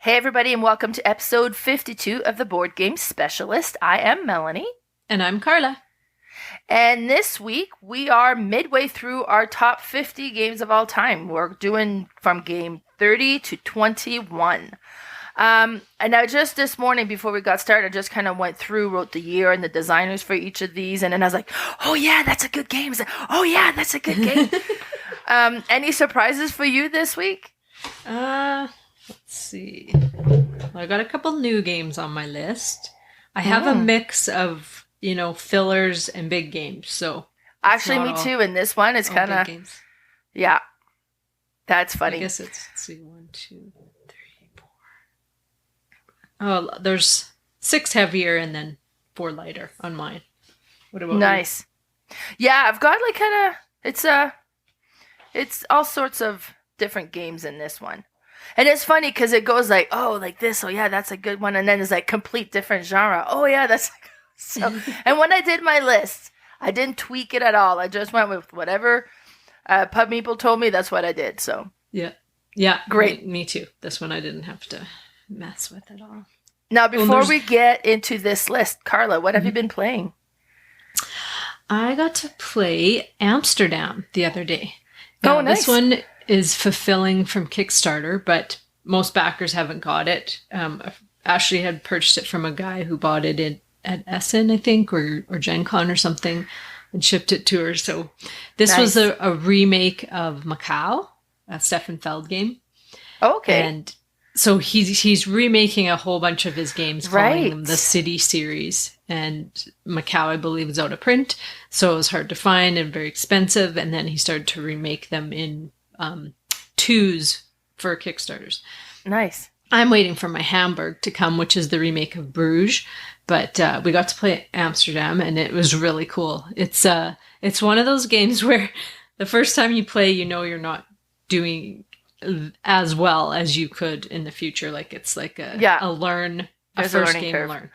Hey, everybody, and welcome to episode 52 of the Board Game Specialist. I am Melanie. And I'm Carla. And this week, we are midway through our top 50 games of all time. We're doing from game 30 to 21. And I just this morning, before we got started, I just kind of went through, wrote the year and the designers for each of these. And then I was like, oh, yeah, that's a good game. Like, oh, yeah, that's a good game. Any surprises for you this week? Let's see. Well, I got a couple new games on my list. I have a mix of, fillers and big games. So actually, me too. In this one, it's kind of yeah. That's funny. I guess let's see, 1, 2, 3, 4. Oh, there's 6 heavier and then 4 lighter on mine. What about nice? You? Yeah, I've got like kind of it's all sorts of different games in this one. And it's funny because it goes like, oh, like this. Oh, yeah, that's a good one. And then it's like complete different genre. Oh, yeah, that's so. And when I did my list, I didn't tweak it at all. I just went with whatever Pub Meeple told me. That's what I did. So yeah, great. Me too. This one I didn't have to mess with at all. Now, before we get into this list, Carla, what have you been playing? I got to play Amsterdam the other day. Oh, nice. This one is fulfilling from Kickstarter, but most backers haven't got it. Ashley had purchased it from a guy who bought it at Essen, I think, or Gen Con or something, and shipped it to her. So this was a remake of Macau, a Stefan Feld game. Okay. And so he's remaking a whole bunch of his games, calling them the City series. And Macau, I believe, is out of print, so it was hard to find and very expensive. And then he started to remake them in twos for Kickstarters. Nice. I'm waiting for my Hamburg to come, which is the remake of Bruges. But we got to play Amsterdam, and it was really cool. It's one of those games where the first time you play, you're not doing as well as you could in the future. Like it's like a first game curve. Learn.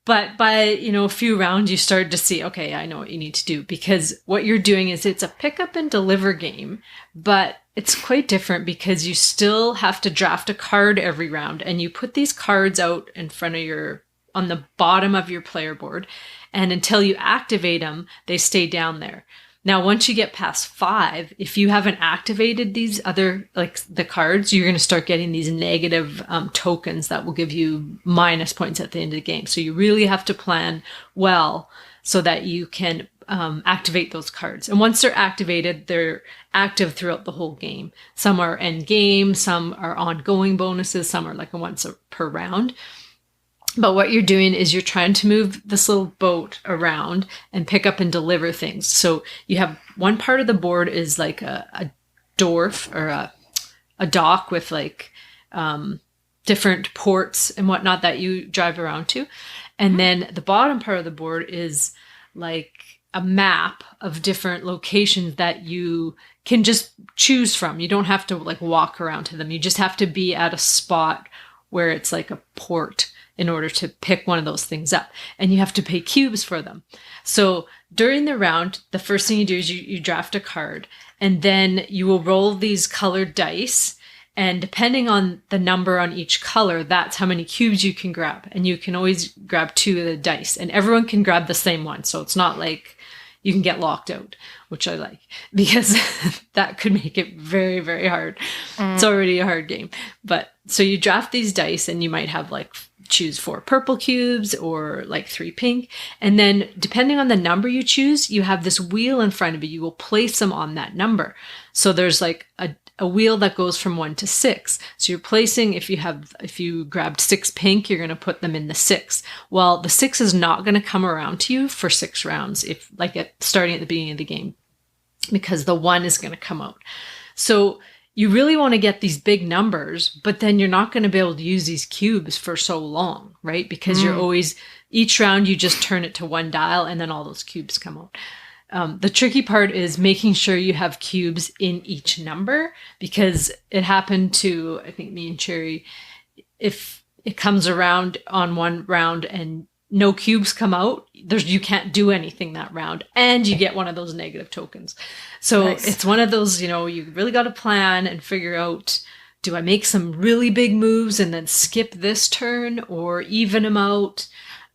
But by, a few rounds, you start to see, okay, I know what you need to do. Because what you're doing is it's a pick up and deliver game, but it's quite different because you still have to draft a card every round. And you put these cards out in front of on the bottom of your player board. And until you activate them, they stay down there. Now, once you get past 5, if you haven't activated these other, like the cards, you're going to start getting these negative tokens that will give you minus points at the end of the game. So you really have to plan well so that you can activate those cards. And once they're activated, they're active throughout the whole game. Some are end game, some are ongoing bonuses, some are like a once per round. But what you're doing is you're trying to move this little boat around and pick up and deliver things. So you have one part of the board is like a dorf or a dock with like different ports and whatnot that you drive around to. And then the bottom part of the board is like a map of different locations that you can just choose from. You don't have to like walk around to them. You just have to be at a spot where it's like a port in order to pick one of those things up. And you have to pay cubes for them. So during the round, the first thing you do is you draft a card, and then you will roll these colored dice. And depending on the number on each color, that's how many cubes you can grab. And you can always grab 2 of the dice, and everyone can grab the same one. So it's not like you can get locked out, which I like, because that could make it very, very hard. It's already a hard game. But so you draft these dice, and you might have like choose 4 purple cubes or like 3 pink. And then depending on the number you choose, you have this wheel in front of you. You will place them on that number. So there's like a wheel that goes from 1 to 6. So you're placing, if you grabbed 6 pink, you're going to put them in the 6. Well, the 6 is not going to come around to you for 6 rounds, starting at the beginning of the game, because the 1 is going to come out. So you really want to get these big numbers, but then you're not going to be able to use these cubes for so long, right? Because you're always, each round you just turn it to 1 dial and then all those cubes come out. The tricky part is making sure you have cubes in each number, because it happened to, I think, me and Cherry, if it comes around on one round and no cubes come out, you can't do anything that round, and you get one of those negative tokens. So It's one of those, you really got to plan and figure out do I make some really big moves and then skip this turn or even them out?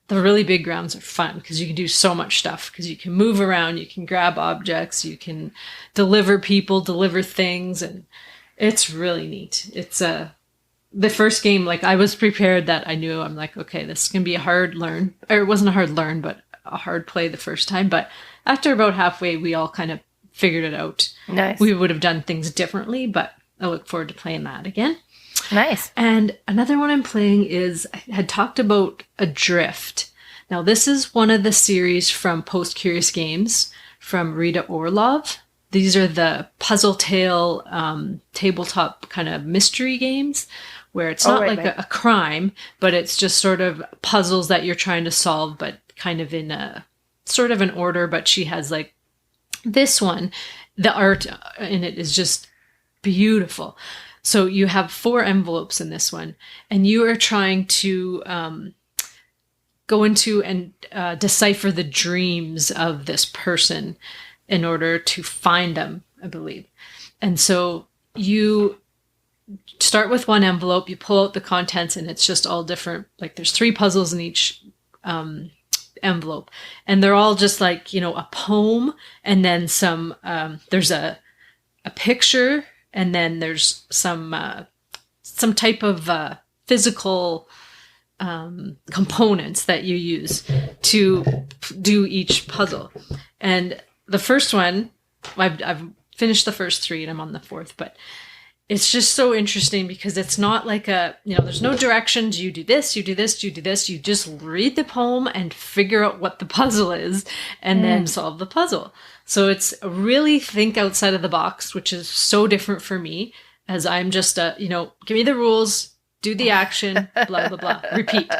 The really big rounds are fun because you can do so much stuff, because you can move around, you can grab objects, you can deliver people, deliver things, and it's really neat. It's the first game, like, I was prepared that I knew, I'm like, okay, this is going to be a hard learn. Or it wasn't a hard learn, but a hard play the first time. But after about halfway, we all kind of figured it out. Nice. We would have done things differently, but I look forward to playing that again. Nice. And another one I'm playing is, I had talked about Adrift. Now, this is one of the series from Post Curious Games from Rita Orlov. These are the puzzle tale, tabletop kind of mystery games where it's not a crime, but it's just sort of puzzles that you're trying to solve, but kind of in a sort of an order. But she has like this one, the art in it is just beautiful. So you have 4 envelopes in this one, and you are trying to go into and decipher the dreams of this person in order to find them, I believe. And so you start with one envelope, you pull out the contents, and it's just all different. Like, there's 3 puzzles in each envelope, and they're all just like, you know, a poem, and then some, there's a picture, and then there's some type of physical components that you use to do each puzzle. And the first one, I've finished the first 3 and I'm on the 4th, but it's just so interesting because it's not like there's no directions. You do this, you do this, you do this. You just read the poem and figure out what the puzzle is and then solve the puzzle. So it's really think outside of the box, which is so different for me, as I'm just give me the rules, do the action, blah, blah, blah, repeat.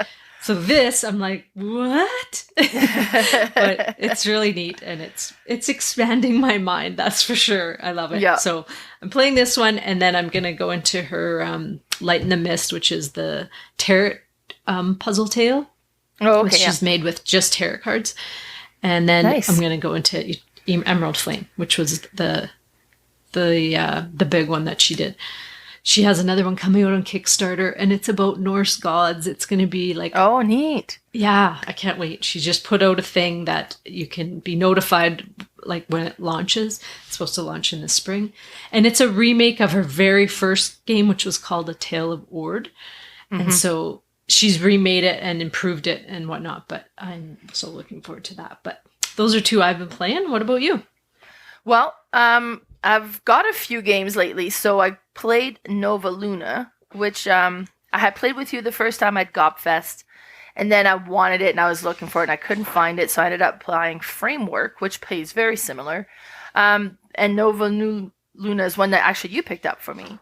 So this, I'm like, what? But it's really neat, and it's expanding my mind, that's for sure. I love it. Yeah. So I'm playing this one, and then I'm going to go into her Light in the Mist, which is the tarot puzzle tale. Oh, okay. Which she's made with just tarot cards. And then I'm going to go into Emerald Flame, which was the big one that she did. She has another one coming out on Kickstarter, and it's about Norse gods. It's going to be like... Oh, neat. Yeah, I can't wait. She just put out a thing that you can be notified like when it launches. It's supposed to launch in the spring. And it's a remake of her very first game, which was called A Tale of Ord. Mm-hmm. And so she's remade it and improved it and whatnot. But I'm so looking forward to that. But those are 2 I've been playing. What about you? Well, I've got a few games lately. So I played Nova Luna, which I had played with you the first time at Gobfest, and then I wanted it and I was looking for it and I couldn't find it, so I ended up playing Framework, which plays very similar. And Nova Luna is one that actually you picked up for me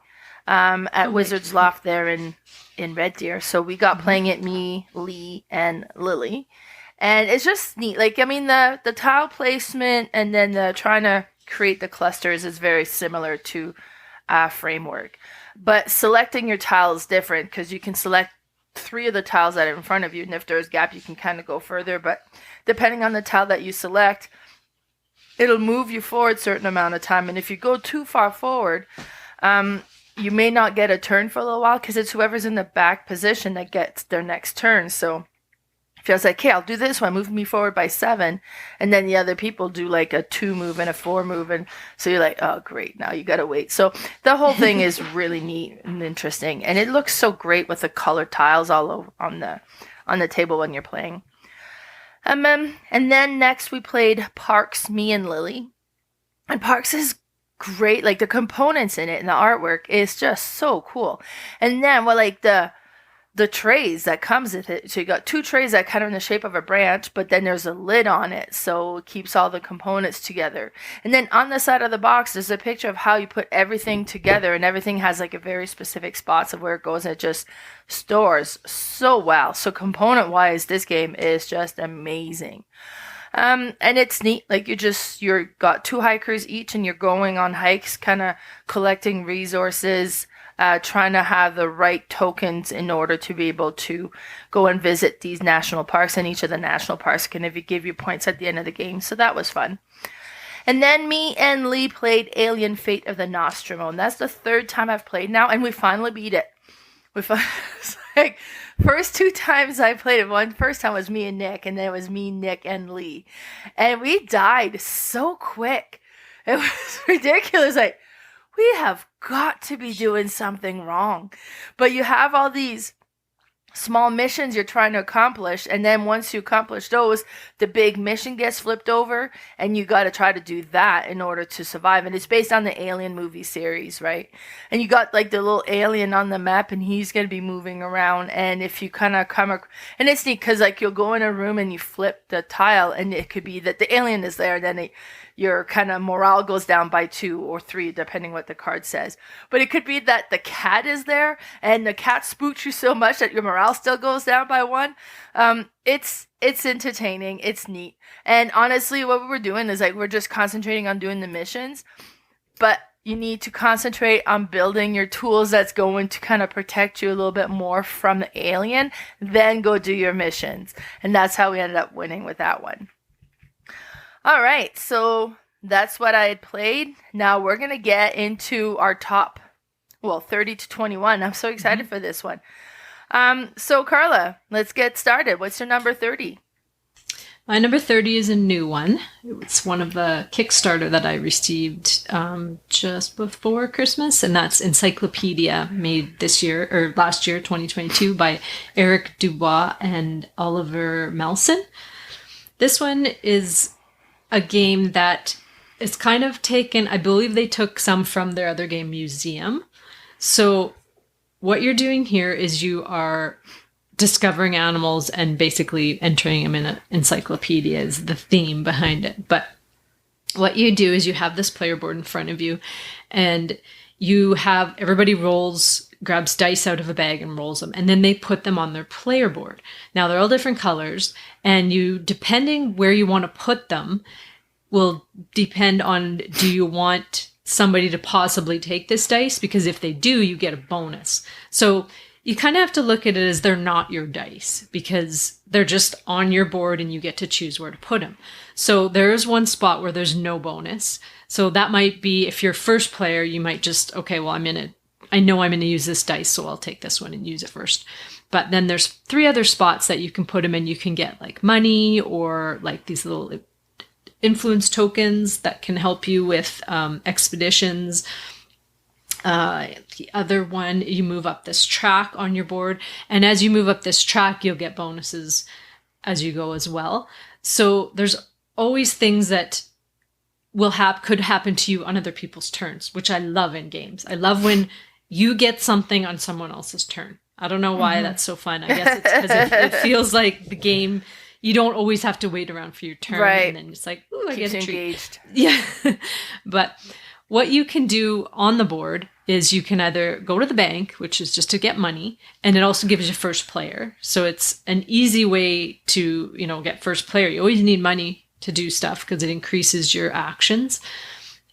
at Wizard's Loft there in Red Deer. So we got playing it, me, Lee, and Lily. And it's just neat. Like, I mean, the tile placement and then the trying to create the clusters is very similar to Framework. But selecting your tile is different because you can select 3 of the tiles that are in front of you, and if there's a gap, you can kind of go further. But depending on the tile that you select, it'll move you forward a certain amount of time. And if you go too far forward, you may not get a turn for a little while because it's whoever's in the back position that gets their next turn. So if I was like, okay, I'll do this one, move me forward by 7, and then the other people do like a 2 move and a 4 move, and so you're like, oh great, now you gotta wait. So the whole thing is really neat and interesting, and it looks so great with the colored tiles all over on the table when you're playing. And then next we played Parks, me and Lily, and Parks is great. Like, the components in it and the artwork is just so cool. And then the trays that comes with it. So you got 2 trays that kind of in the shape of a branch, but then there's a lid on it, so it keeps all the components together. And then on the side of the box, there's a picture of how you put everything together, and everything has like a very specific spots of where it goes, and it just stores so well. So component-wise, this game is just amazing. And it's neat. Like, you're got 2 hikers each, and you're going on hikes, kind of collecting resources, trying to have the right tokens in order to be able to go and visit these national parks, and each of the national parks can give you points at the end of the game. So that was fun. And then me and Lee played Alien Fate of the Nostromo, and that's the third time I've played now, and we finally beat it. It's like, first 2 times I played it, first time was me and Nick, and then it was me, Nick, and Lee. And we died so quick. It was ridiculous. Like, we have got to be doing something wrong. But you have all these small missions you're trying to accomplish, and then once you accomplish those, the big mission gets flipped over, and you got to try to do that in order to survive. And it's based on the Alien movie series, right? And you got like the little alien on the map, and he's going to be moving around, and if you kind of and it's neat because like you'll go in a room and you flip the tile, and it could be that the alien is there, and then your kind of morale goes down by 2 or 3, depending what the card says. But it could be that the cat is there, and the cat spooks you so much that your morale still goes down by 1. It's entertaining. It's neat. And honestly, what we're doing is like we're just concentrating on doing the missions. But you need to concentrate on building your tools that's going to kind of protect you a little bit more from the alien. Then go do your missions. And that's how we ended up winning with that one. All right, so that's what I had played. Now we're going to get into our top, 30 to 21. I'm so excited for this one. So Carla, let's get started. What's your number 30? My number 30 is a new one. It's one of the Kickstarter that I received just before Christmas, and that's Encyclopedia, made this year, or last year, 2022, by Eric Dubois and Oliver Melson. This one is a game that is kind of taken, I believe they took some from their other game, Museum. So what you're doing here is you are discovering animals and basically entering them in an encyclopedia is the theme behind it. But what you do is you have this player board in front of you, and you have everybody grabs dice out of a bag and rolls them, and then they put them on their player board. Now they're all different colors, and you, depending where you want to put them, will depend on, do you want somebody to possibly take this dice? Because if they do, you get a bonus. So you kind of have to look at it as they're not your dice, because they're just on your board and you get to choose where to put them. So there is one spot where there's no bonus. So that might be, if you're first player, you might just, okay, well, I know I'm going to use this dice, so I'll take this one and use it first. But then there's 3 other spots that you can put them in. You can get like money, or like these little influence tokens that can help you with expeditions. The other one, you move up this track on your board, and as you move up this track, you'll get bonuses as you go as well. So there's always things that could happen to you on other people's turns, which I love in games. I love when you get something on someone else's turn. I don't know why that's so fun. I guess it's because it feels like the game, you don't always have to wait around for your turn. Right. And then it's like, ooh, I get a treat. Engaged. Yeah. But what you can do on the board is you can either go to the bank, which is just to get money, and it also gives you first player. So it's an easy way to, get first player. You always need money to do stuff because it increases your actions.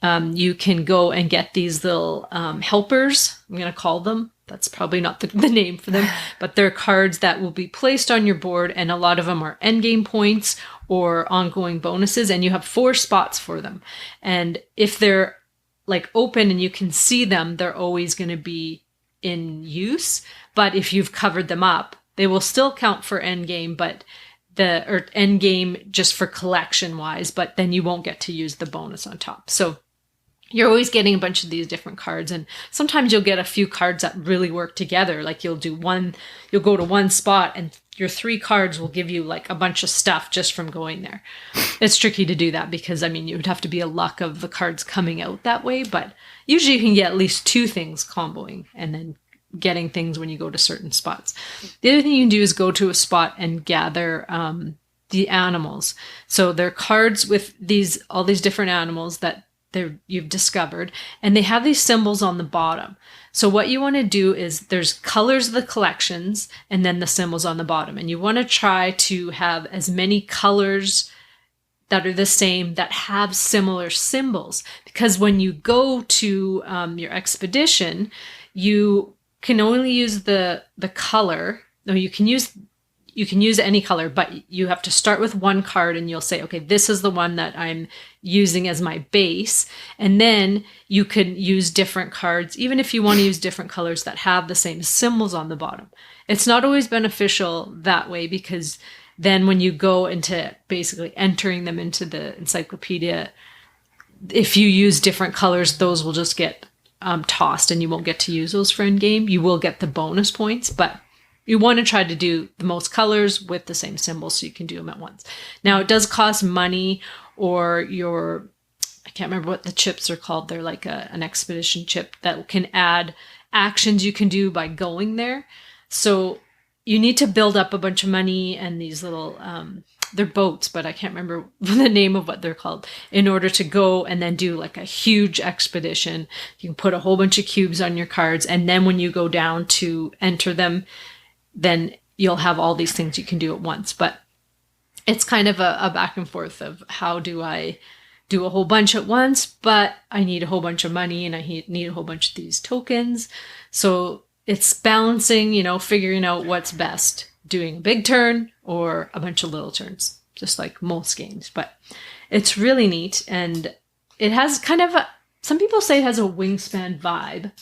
You can go and get these little helpers, I'm going to call them. That's probably not the name for them, but they're cards that will be placed on your board, and a lot of them are endgame points or ongoing bonuses, and you have 4 spots for them. And if they're like open and you can see them, they're always going to be in use. But if you've covered them up, they will still count for endgame, or endgame just for collection wise, but then you won't get to use the bonus on top. So you're always getting a bunch of these different cards, and sometimes you'll get a few cards that really work together. Like you'll go to one spot and your 3 cards will give you like a bunch of stuff just from going there. It's tricky to do that because, you would have to be a luck of the cards coming out that way, but usually you can get at least 2 things comboing and then getting things when you go to certain spots. The other thing you can do is go to a spot and gather the animals. So they're cards with all these different animals that you've discovered, and they have these symbols on the bottom. So what you want to do is there's colors of the collections and then the symbols on the bottom, and you want to try to have as many colors that are the same that have similar symbols, because when you go to your expedition, you can only use the color. No, you can use you can use any color, but you have to start with one card and you'll say, okay, this is the one that I'm using as my base. And then you can use different cards, even if you want to use different colors that have the same symbols on the bottom. It's not always beneficial that way, because then when you go into basically entering them into the encyclopedia, if you use different colors, those will just get tossed and you won't get to use those for in-game. You will get the bonus points, but you want to try to do the most colors with the same symbols so you can do them at once. Now, it does cost money, or I can't remember what the chips are called. They're like an expedition chip that can add actions you can do by going there. So you need to build up a bunch of money and these little, they're boats, but I can't remember the name of what they're called, in order to go and then do like a huge expedition. You can put a whole bunch of cubes on your cards, and then when you go down to enter them, then you'll have all these things you can do at once. But it's kind of a back and forth of how do I do a whole bunch at once, but I need a whole bunch of money and I need a whole bunch of these tokens. So it's balancing, figuring out what's best, doing a big turn or a bunch of little turns, just like most games. But it's really neat, and it has kind of some people say it has a Wingspan vibe.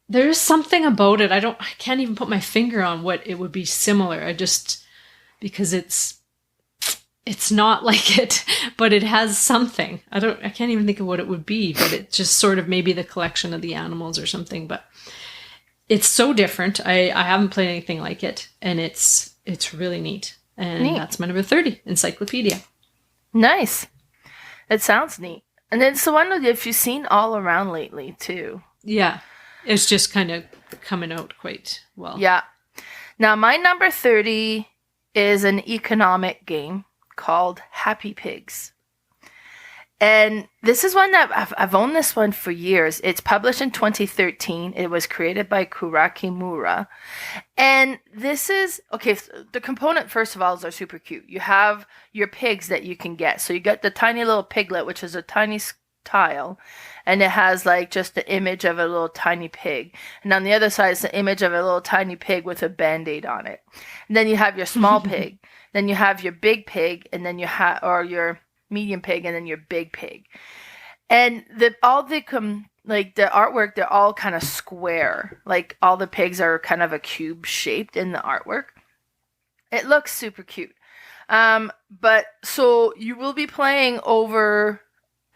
There's something about it. I can't even put my finger on what it would be similar. Because it's not like it, but it has something. I can't even think of what it would be, but it just sort of maybe the collection of the animals or something. But it's so different. I haven't played anything like it, and it's really neat. And that's my number 30, Encyclopedia. Nice. It sounds neat. And it's the one that if you've seen all around lately too. Yeah. It's just kind of coming out quite well. Yeah. Now, my number 30 is an economic game called Happy Pigs. And this is one that I've owned this one for years. It's published in 2013. It was created by Kurakimura. And this is, okay, the component, first of all, are super cute. You have your pigs that you can get. So you get the tiny little piglet, which is a tiny tile. And it has like just the image of a little tiny pig. And on the other side is the image of a little tiny pig with a Band-Aid on it. And then you have your small pig. Then you have your big pig, and then or your medium pig, and then your big pig. And the artwork, they're all kind of square. Like all the pigs are kind of a cube shaped in the artwork. It looks super cute. But so you will be playing over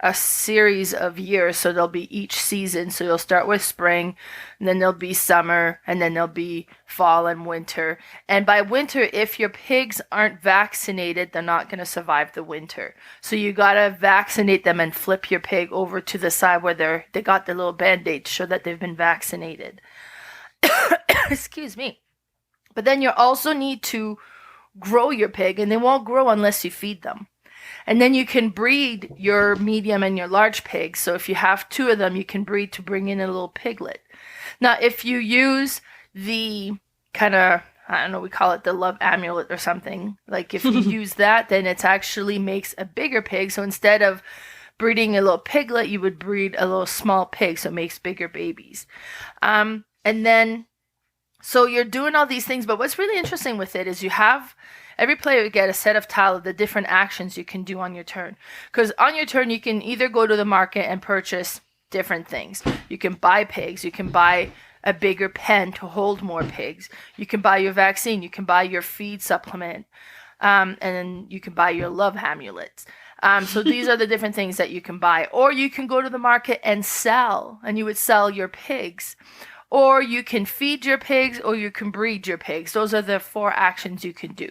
a series of years, so there'll be each season. So you'll start with spring, and then there'll be summer, and then there'll be fall and winter. And by winter, if your pigs aren't vaccinated, they're not going to survive the winter. So you gotta vaccinate them and flip your pig over to the side where they got the little Band-Aid to show that they've been vaccinated. Excuse me. But then you also need to grow your pig, and they won't grow unless you feed them. And then you can breed your medium and your large pigs. So if you have two of them, you can breed to bring in a little piglet. Now, if you use the kind of, I don't know, we call it the love amulet or something. Like if you use that, then it actually makes a bigger pig. So instead of breeding a little piglet, you would breed a little small pig. So it makes bigger babies. And then, so you're doing all these things. But what's really interesting with it is every player would get a set of tile of the different actions you can do on your turn. Because on your turn, you can either go to the market and purchase different things. You can buy pigs. You can buy a bigger pen to hold more pigs. You can buy your vaccine. You can buy your feed supplement. And then you can buy your love amulets. So these are the different things that you can buy. Or you can go to the market and sell. And you would sell your pigs. Or you can feed your pigs, or you can breed your pigs. Those are the 4 actions you can do.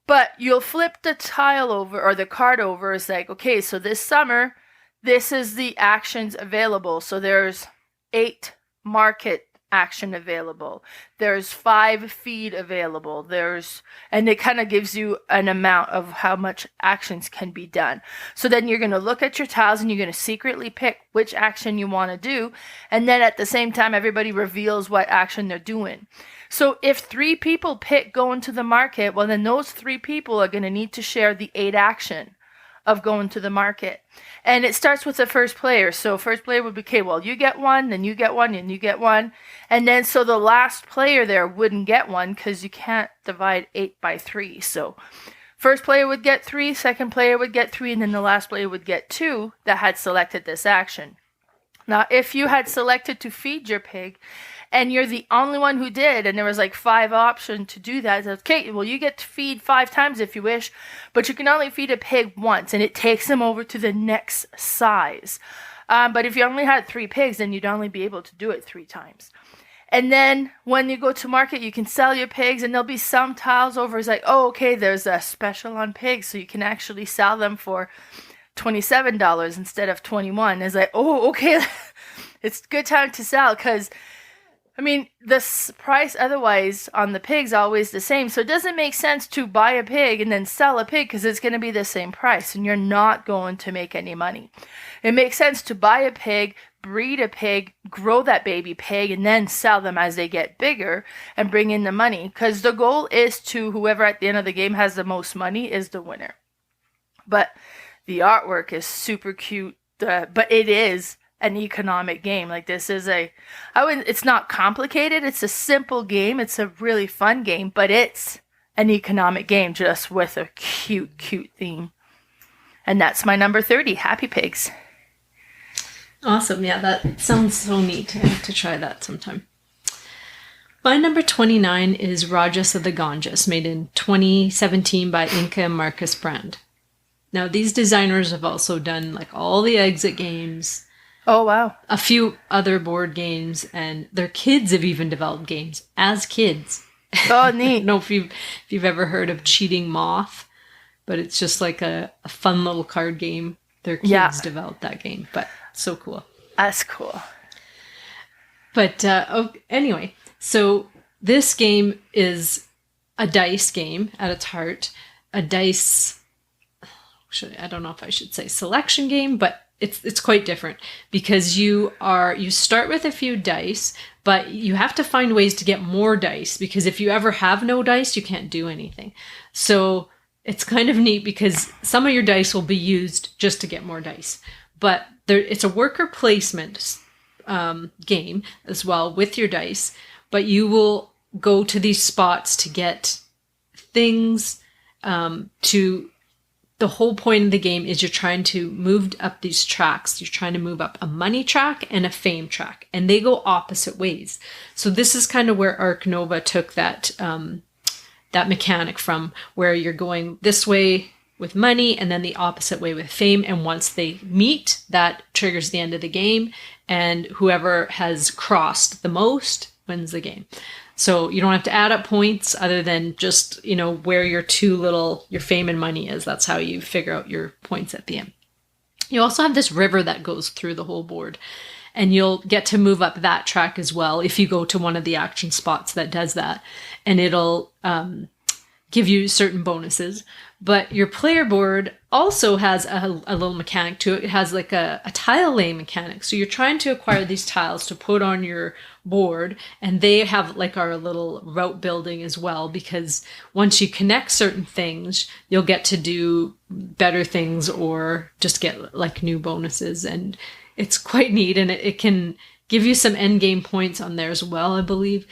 But you'll flip the tile over, or the card over. It's like, okay, so this summer, this is the actions available. So there's 8 market action available. There's 5 feed available. And it kind of gives you an amount of how much actions can be done. So then you're going to look at your tiles and you're going to secretly pick which action you want to do. And then at the same time, everybody reveals what action they're doing. So if 3 people go into the market, well, then those 3 people are going to need to share the 8 action of going to the market. And it starts with the first player. So first player would be, okay, well, you get one, then you get one, and you get one. And then so the last player there wouldn't get one because you can't divide 8 by 3. So first player would get 3, second player would get 3, and then the last player would get 2 that had selected this action. Now, if you had selected to feed your pig, and you're the only one who did, and there was like 5 options to do that. Okay, well, you get to feed 5 times if you wish, but you can only feed a pig once, and it takes them over to the next size. But if you only had 3 pigs, then you'd only be able to do it 3 times. And then when you go to market, you can sell your pigs, and there'll be some tiles over. It's like, oh, okay, there's a special on pigs, so you can actually sell them for $27 instead of $21. It's like, oh, okay, it's a good time to sell because, I mean, the price otherwise on the pig's always the same. So it doesn't make sense to buy a pig and then sell a pig because it's going to be the same price and you're not going to make any money. It makes sense to buy a pig, breed a pig, grow that baby pig, and then sell them as they get bigger and bring in the money. Because the goal is to whoever at the end of the game has the most money is the winner. But the artwork is super cute, but it is an economic game. Like this is it's not complicated. It's a simple game. It's a really fun game, but it's an economic game just with a cute, cute theme. And that's my number 30, Happy Pigs. Awesome. Yeah, that sounds so neat. I have to try that sometime. My number 29 is Rajas of the Ganges, made in 2017 by Inca and Marcus Brand. Now, these designers have also done like all the exit games. Oh, wow. A few other board games, and their kids have even developed games as kids. Oh, neat. I don't know if you've ever heard of Cheating Moth, but it's just like a fun little card game. Their kids developed that game, but so cool. That's cool. But anyway, so this game is a dice game at its heart. A dice, I don't know if I should say selection game, but it's quite different because you start with a few dice, but you have to find ways to get more dice because if you ever have no dice, you can't do anything. So it's kind of neat because some of your dice will be used just to get more dice. But it's a worker placement game as well with your dice, but you will go to these spots to get things the whole point of the game is you're trying to move up these tracks. You're trying to move up a money track and a fame track, and they go opposite ways. So this is kind of where Arc Nova took that mechanic from, where you're going this way with money and then the opposite way with fame. And once they meet, that triggers the end of the game, and whoever has crossed the most wins the game. So you don't have to add up points other than just, where your fame and money is. That's how you figure out your points at the end. You also have this river that goes through the whole board, and you'll get to move up that track as well if you go to one of the action spots that does that, and it'll give you certain bonuses. But your player board also has a little mechanic to it. It has like a tile laying mechanic. So you're trying to acquire these tiles to put on your board, and they have like our little route building as well, because once you connect certain things, you'll get to do better things or just get like new bonuses. And it's quite neat, and it can give you some end game points on there as well, I believe.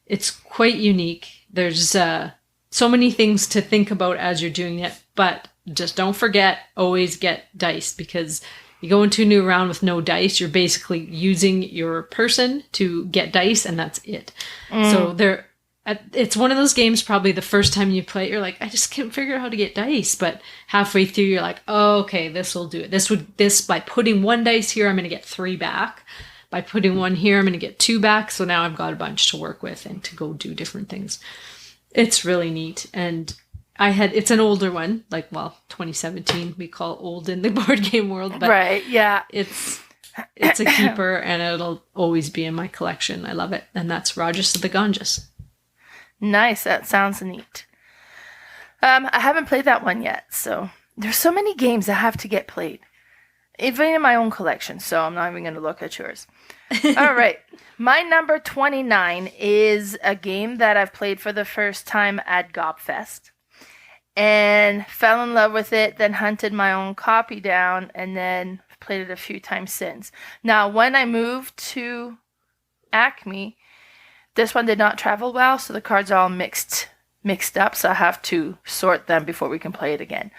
It's quite unique. There's so many things to think about as you're doing it, but just don't forget, always get dice, because you go into a new round with no dice, you're basically using your person to get dice, and that's it. So it's one of those games, probably the first time you play it, you're like, I just can't figure out how to get dice. But halfway through, you're like, oh, okay, this will do it. This by putting one dice here, I'm going to get 3 back. By putting one here, I'm going to get 2 back. So now I've got a bunch to work with and to go do different things. It's really neat. And it's an older one, 2017, we call old in the board game world. But right, yeah. It's a keeper, and it'll always be in my collection. I love it. And that's Rajas of the Ganges. Nice. That sounds neat. I haven't played that one yet, so there's so many games that have to get played, even in my own collection, so I'm not even going to look at yours. All right. My number 29 is a game that I've played for the first time at Gobfest. and fell in love with it, then hunted my own copy down, and then played it a few times since. Now, when I moved to Acme, this one did not travel well, so the cards are all mixed up, so I have to sort them before we can play it again.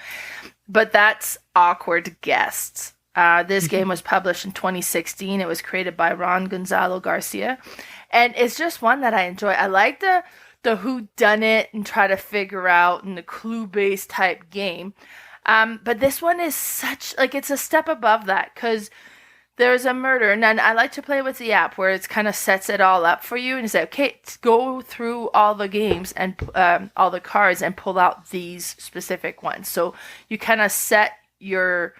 But that's Awkward Guests. This game was published in 2016. It was created by Ron Gonzalo Garcia, and it's just one that I enjoy. I like the whodunit and try to figure out in the clue-based type game. But this one is such, like, it's a step above that, because there's a murder, and then I like to play with the app where it kind of sets it all up for you and say, okay, go through all the games and all the cards and pull out these specific ones. So you kind of set your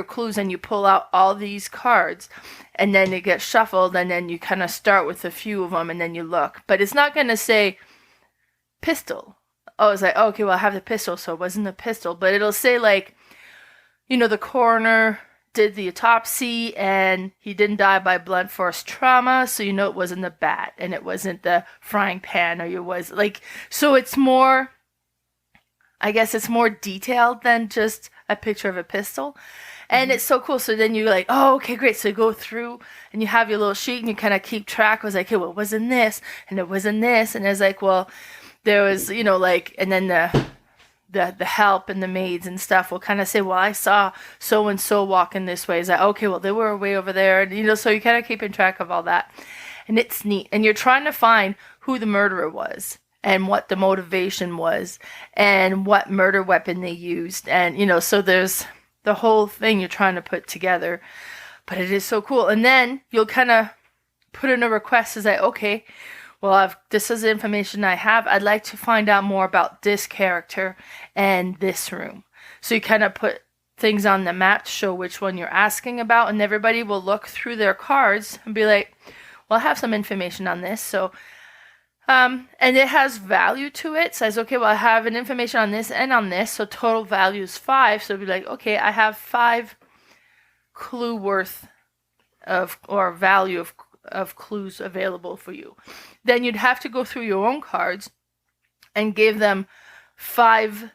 clues and you pull out all these cards, and then it gets shuffled, and then you kind of start with a few of them, and then you look. But it's not going to say pistol. Oh, it's like, okay, well, I have the pistol, so it wasn't a pistol. But it'll say, like, the coroner did the autopsy and he didn't die by blunt force trauma, so it wasn't the bat and it wasn't the frying pan, or it was like, so it's more, I guess it's more detailed than just a picture of a pistol. And it's so cool. So then you're like, oh, okay, great. So you go through and you have your little sheet and you kind of keep track. I was like, okay, well, it wasn't this and it wasn't this, and it's like, well, there was, like, and then the help and the maids and stuff will kind of say, well, I saw so and so walking this way. Is that okay? Well, they were way over there, and so you kind of keeping track of all that, and it's neat. And you're trying to find who the murderer was and what the motivation was and what murder weapon they used, and so there's the whole thing you're trying to put together. But it is so cool. And then you'll kind of put in a request. Is like, okay, well, this is the information I have. I'd like to find out more about this character and this room. So you kind of put things on the map to show which one you're asking about, and everybody will look through their cards and be like, well, I have some information on this. So, and it has value to it. It says, okay, well, I have an information on this and on this. So total value is 5. So it'll be like, okay, I have 5 clue worth of, or value of clues available for you. Then you'd have to go through your own cards and give them 5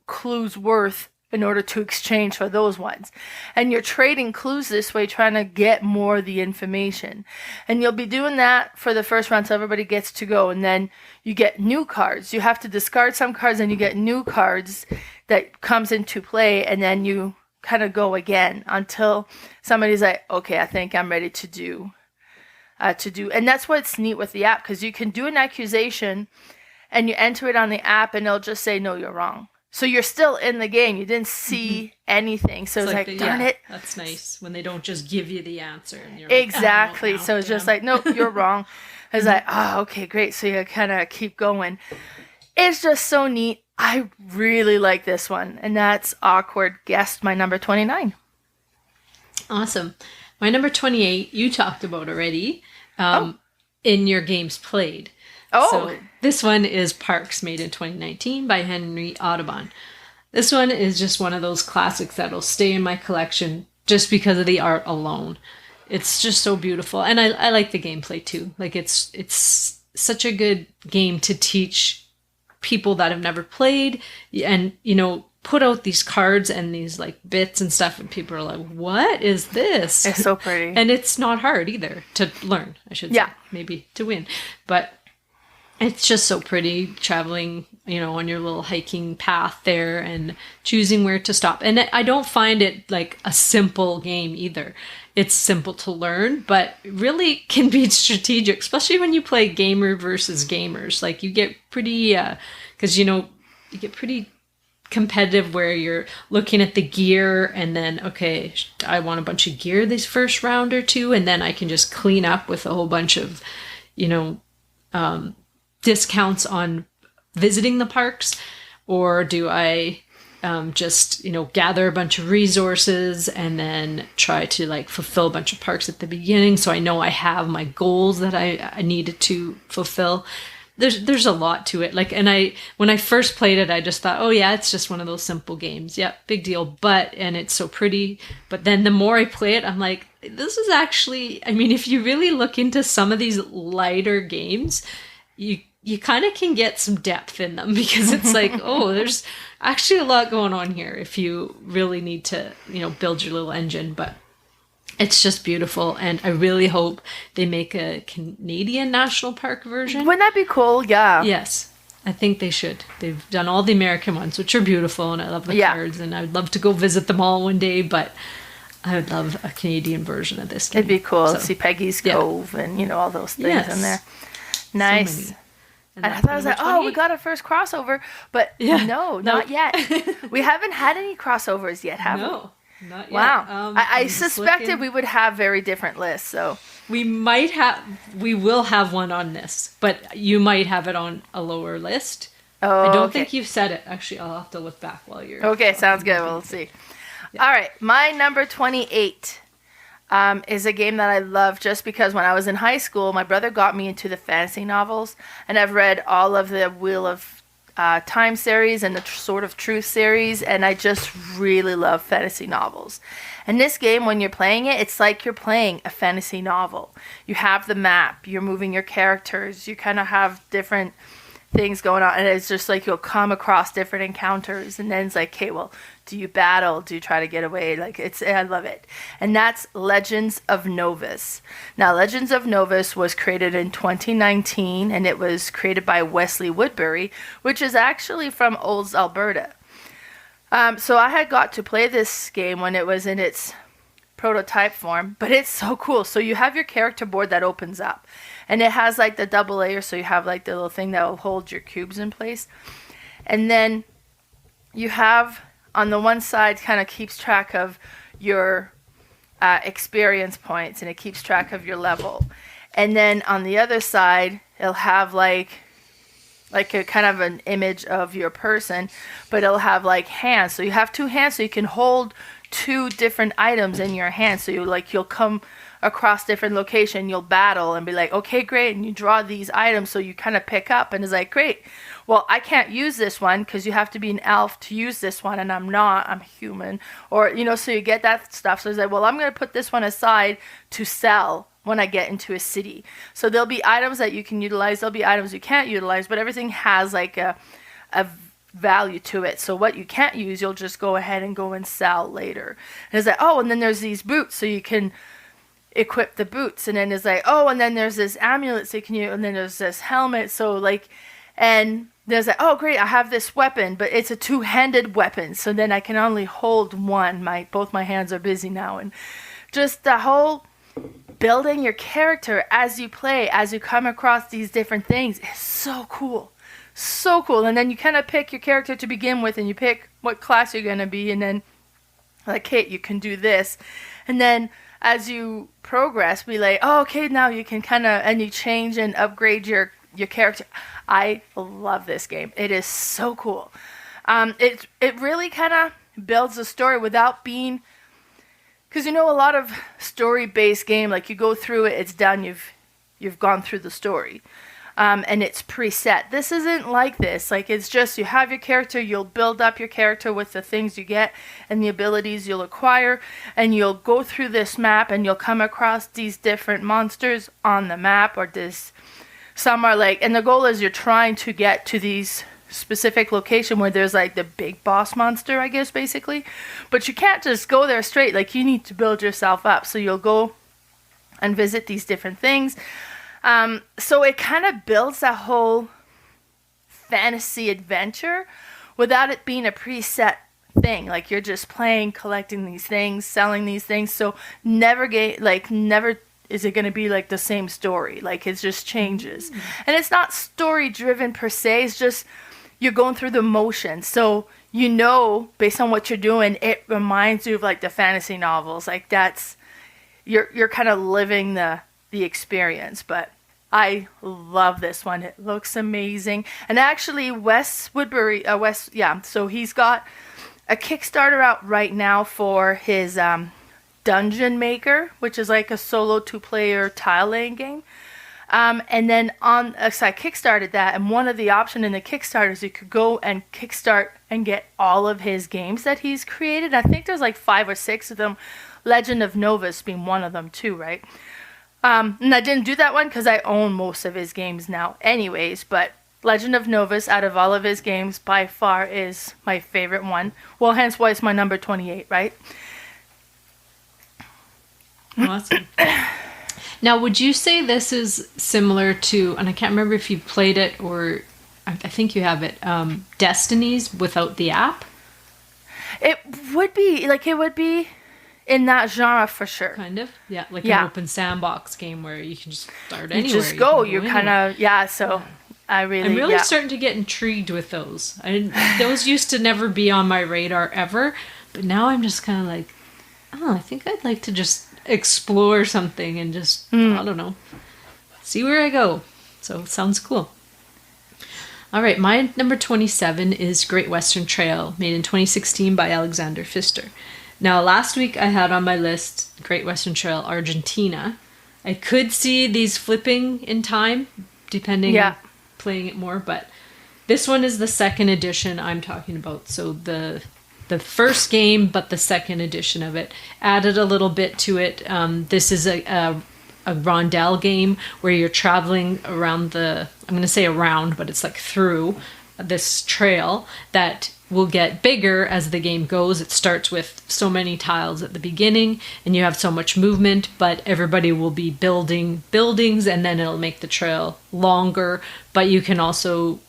clues worth in order to exchange for those ones. And you're trading clues this way, trying to get more of the information. And you'll be doing that for the first round till everybody gets to go. And then you get new cards. You have to discard some cards and you get new cards that comes into play. And then you kind of go again until somebody's like, okay, I think I'm ready to do. And that's what's neat with the app, because you can do an accusation and you enter it on the app and it'll just say, no, you're wrong. So you're still in the game. You didn't see anything. So it's like darn it. That's nice when they don't just give you the answer. And you're exactly. Like, oh, so it's just like, nope, you're wrong. It's like, oh, okay, great. So you kind of keep going. It's just so neat. I really like this one. And that's Awkward Guest, my number 29. Awesome. My number 28, you talked about already in your games played. Oh. So this one is Parks, made in 2019 by Henry Audubon. This one is just one of those classics that'll stay in my collection just because of the art alone. It's just so beautiful. And I like the gameplay too. Like it's such a good game to teach people that have never played and, put out these cards and these like bits and stuff, and people are like, what is this? It's so pretty. And it's not hard either to learn, I should say. Yeah. Maybe to win. But it's just so pretty traveling, on your little hiking path there and choosing where to stop. And I don't find it like a simple game either. It's simple to learn, but really can be strategic, especially when you play gamer versus gamers. Like you get pretty, because you get pretty competitive where you're looking at the gear and then, okay, I want a bunch of gear this first round or two, and then I can just clean up with a whole bunch of, discounts on visiting the parks, or do I just gather a bunch of resources and then try to like fulfill a bunch of parks at the beginning so I know I have my goals that I needed to fulfill. There's a lot to it. Like, and when I first played it, I just thought, oh yeah, it's just one of those simple games. Yep, big deal. And it's so pretty. But then the more I play it, I'm like, this is actually, if you really look into some of these lighter games, you kind of can get some depth in them because it's like, oh, there's actually a lot going on here if you really need to, build your little engine. But it's just beautiful, and I really hope they make a Canadian National Park version. Wouldn't that be cool? Yeah. Yes, I think they should. They've done all the American ones, which are beautiful, and I love the cards, and I would love to go visit them all one day, but I would love a Canadian version of this game. It'd be cool to see Peggy's Cove and, all those things in there. Nice. So and I thought I was like, we got our first crossover, but no, not yet. We haven't had any crossovers yet, have we? No. Not yet. Wow. I suspected we would have very different lists, so. We will have one on this, but you might have it on a lower list. Oh, I don't think you've said it. Actually, I'll have to look back while you're. Okay, sounds good. We'll see. Yeah. All right. My number 28 is a game that I love just because when I was in high school, my brother got me into the fantasy novels, and I've read all of the Wheel of Time series and the Sword of Truth series, and I just really love fantasy novels. And this game, when you're playing it, it's like you're playing a fantasy novel. You have the map, you're moving your characters, you kind of have different things going on, and it's just like you'll come across different encounters, and then it's like, okay, well, do you battle? Do you try to get away? I love it. And that's Legends of Novus. Now, Legends of Novus was created in 2019, and it was created by Wesley Woodbury, which is actually from Olds, Alberta. So I had got to play this game when it was in its prototype form, but it's so cool. So you have your character board that opens up, and it has like the double layer, so you have like the little thing that will hold your cubes in place. And then you have on the one side kind of keeps track of your experience points, and it keeps track of your level. And then on the other side, it'll have like a kind of an image of your person, but it'll have like hands. So you have two hands, so you can hold two different items in your hand. So you'll come across different location, you'll battle and be like, okay, great, and you draw these items, so you kind of pick up, and it's like, great. Well, I can't use this one because you have to be an elf to use this one, and I'm not. I'm human. Or, so you get that stuff. So it's like, well, I'm going to put this one aside to sell when I get into a city. So there'll be items that you can utilize. There'll be items you can't utilize, but everything has like a value to it. So what you can't use, you'll just go ahead and go and sell later. And it's like, and then there's these boots, so you can equip the boots. And then it's like, and then there's this amulet, so you can use, and then there's this helmet. So like, and there's like, great, I have this weapon, but it's a two-handed weapon, so then I can only hold one. Both my hands are busy now. And just the whole building your character as you play, as you come across these different things, is so cool. So cool. And then you kind of pick your character to begin with, and you pick what class you're going to be, and then like, hey, you can do this. And then as you progress, be like, okay, now you can kind of, and you change and upgrade your character. I love this game. It is so cool. It really kind of builds a story without being, because a lot of story-based game, like you go through it, it's done, you've gone through the story, and it's preset. This isn't like this. Like, it's just you have your character, you'll build up your character with the things you get and the abilities you'll acquire, and you'll go through this map, and you'll come across these different monsters on the map, or this. Some are like, and the goal is you're trying to get to these specific location where there's like the big boss monster, I guess, basically. But you can't just go there straight. Like, you need to build yourself up. So you'll go and visit these different things. So it kind of builds that whole fantasy adventure without it being a preset thing. Like, you're just playing, collecting these things, selling these things. So never is it going to be like the same story. Like, it just changes. And it's not story driven per se. It's just you're going through the motions. So based on what you're doing, it reminds you of like the fantasy novels. Like, that's you're kind of living the experience. But I love this one. It looks amazing. And actually, Wes Woodbury, so he's got a Kickstarter out right now for his Dungeon Maker, which is like a solo 2-player tile laying game. And then I kickstarted that, and one of the options in the Kickstarter is you could go and kickstart and get all of his games that he's created. I think there's like 5 or 6 of them, Legend of Novus being one of them too, right? And I didn't do that one because I own most of his games now anyways, but Legend of Novus, out of all of his games, by far is my favorite one. Well, hence why it's my number 28, right? Awesome. Now, would you say this is similar to, and I can't remember if you played it or I think you have it, Destinies without the app? It would be in that genre for sure. Kind of, yeah, like an open sandbox game where you can just start anywhere. You just go. You're kind of So I'm really starting to get intrigued with those. Those used to never be on my radar ever, but now I'm just kind of like, I think I'd like to just explore something and just I don't know, see where I go. So it sounds cool. All right, my number 27 is Great Western Trail, made in 2016 by Alexander Pfister. Now, last week I had on my list Great Western Trail Argentina. I could see these flipping in time, depending on playing it more, but this one is the second edition I'm talking about. So the first game, but the second edition of it. Added a little bit to it. This is a rondel game where you're traveling around I'm going to say around, but it's like through this trail that will get bigger as the game goes. It starts with so many tiles at the beginning and you have so much movement, but everybody will be building buildings and then it'll make the trail longer, but you can also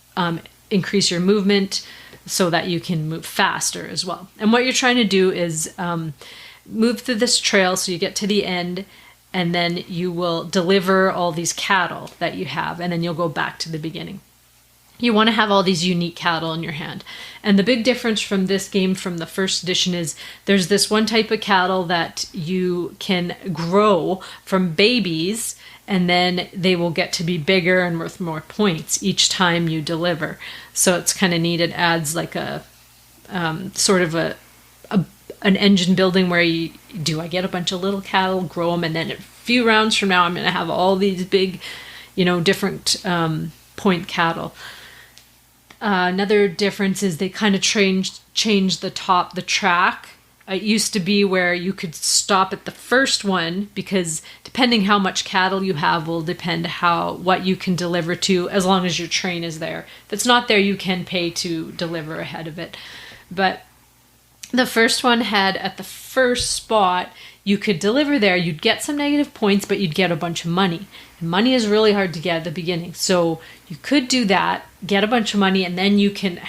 increase your movement so that you can move faster as well. And what you're trying to do is move through this trail so you get to the end, and then you will deliver all these cattle that you have, and then you'll go back to the beginning. You want to have all these unique cattle in your hand. And the big difference from this game from the first edition is there's this one type of cattle that you can grow from babies, and then they will get to be bigger and worth more points each time you deliver. So it's kind of neat. It adds like a sort of an engine building where I get a bunch of little cattle, grow them, and then a few rounds from now I'm going to have all these big, different point cattle. Another difference is they kind of changed the track. It used to be where you could stop at the first one because depending how much cattle you have will depend what you can deliver to, as long as your train is there. If it's not there, you can pay to deliver ahead of it. But the first one had at the first spot, you could deliver there, you'd get some negative points, but you'd get a bunch of money. And money is really hard to get at the beginning. So you could do that, get a bunch of money, and then you can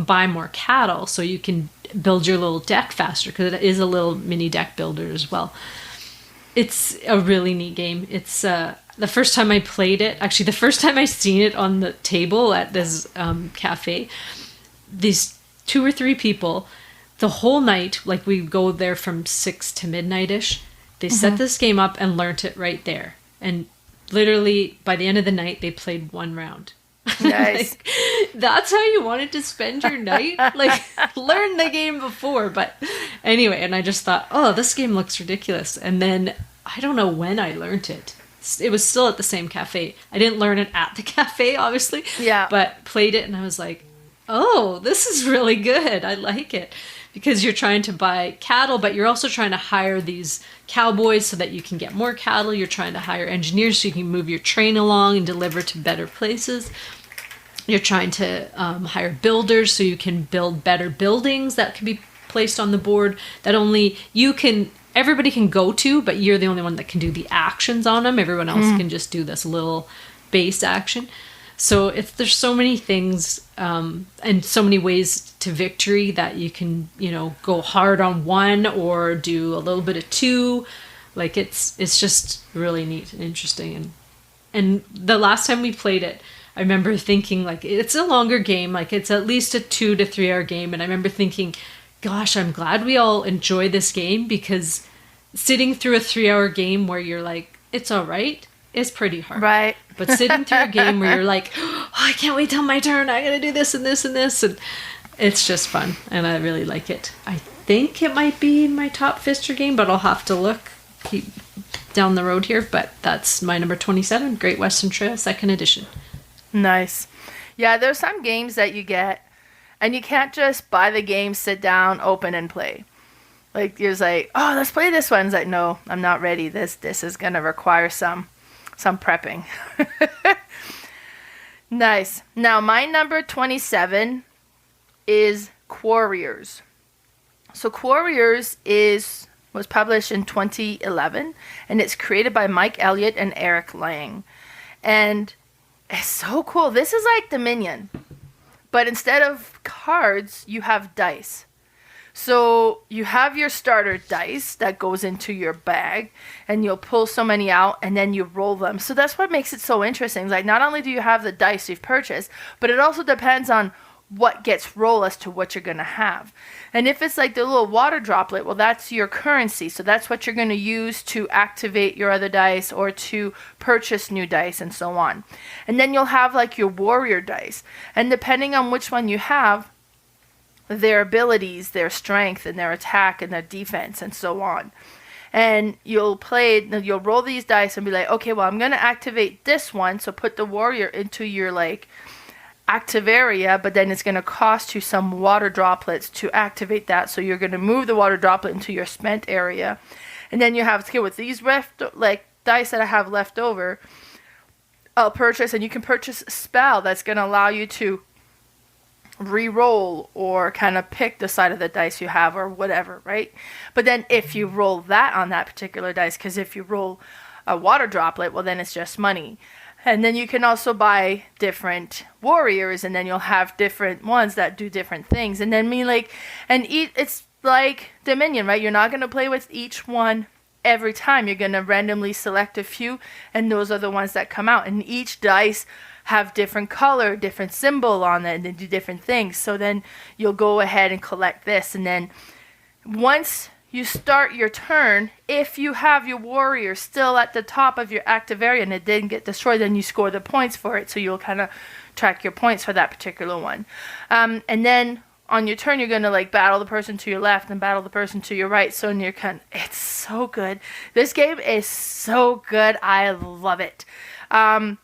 buy more cattle so you can build your little deck faster, because it is a little mini deck builder as well. It's a really neat game. It's the first time I played it, actually the first time I seen it on the table at this cafe, these 2 or 3 people, the whole night, like we go there from 6 to midnight-ish, they set this game up and learnt it right there. And literally by the end of the night, they played 1 round. Nice. That's how you wanted to spend your night? Like, learn the game before. But anyway, and I just thought, this game looks ridiculous. And then I don't know when I learned it. It was still at the same cafe. I didn't learn it at the cafe, obviously. Yeah. But played it and I was like, this is really good. I like it. Because you're trying to buy cattle, but you're also trying to hire these cowboys so that you can get more cattle. You're trying to hire engineers so you can move your train along and deliver to better places. You're trying to hire builders so you can build better buildings that can be placed on the board that everybody can go to, but you're the only one that can do the actions on them. Everyone else can just do this little base action. So there's so many things and so many ways to victory that you can, go hard on 1 or do a little bit of 2. Like it's just really neat and interesting. And the last time we played it, I remember thinking like it's a longer game, like it's at least a 2 to 3 hour game. And I remember thinking, gosh, I'm glad we all enjoy this game, because sitting through a 3-hour game where you're like, it's all right, is pretty hard. Right. But sitting through a game where you're like, I can't wait till my turn, I gotta do this and this and this, and it's just fun, and I really like it. I think it might be my top Pfister game, but I'll have to keep down the road here, but that's my number 27, Great Western Trail, 2nd edition. Nice. Yeah, there's some games that you get, and you can't just buy the game, sit down, open, and play. Like you're like, oh, let's play this one. It's like, no, I'm not ready. This is gonna require some prepping. Nice. Now my number 27 is Quarriers. So Quarriers was published in 2011, and it's created by Mike Elliott and Eric Lang. And it's so cool. This is like Dominion, but instead of cards, you have dice. So you have your starter dice that goes into your bag, and you'll pull so many out, and then you roll them. So that's what makes it so interesting. Like, not only do you have the dice you've purchased, but it also depends on what gets rolled as to what you're going to have. And if it's like the little water droplet, well, that's your currency. So that's what you're going to use to activate your other dice or to purchase new dice and so on. And then you'll have like your warrior dice. And depending on which one you have, their abilities, their strength, and their attack, and their defense, and so on. And you'll roll these dice and be like, okay, well, I'm going to activate this one, so put the warrior into your, like, active area, but then it's going to cost you some water droplets to activate that, so you're going to move the water droplet into your spent area. And then you have, okay, with these dice that I have left over, I'll purchase, and you can purchase a spell that's going to allow you to re-roll or kind of pick the side of the dice you have or whatever, right? But then if you roll that on that particular dice, because if you roll a water droplet, well, then it's just money. And then you can also buy different warriors, and then you'll have different ones that do different things. And then it's like Dominion, right? You're not going to play with each one every time. You're going to randomly select a few, and those are the ones that come out. And each dice have different color, different symbol on it, and they do different things. So then you'll go ahead and collect this, and then once you start your turn, if you have your warrior still at the top of your active area and it didn't get destroyed, then you score the points for it. So you'll kind of track your points for that particular one. And then on your turn, you're going to like battle the person to your left and battle the person to your right. So it's so good. This game is so good. I love it. I've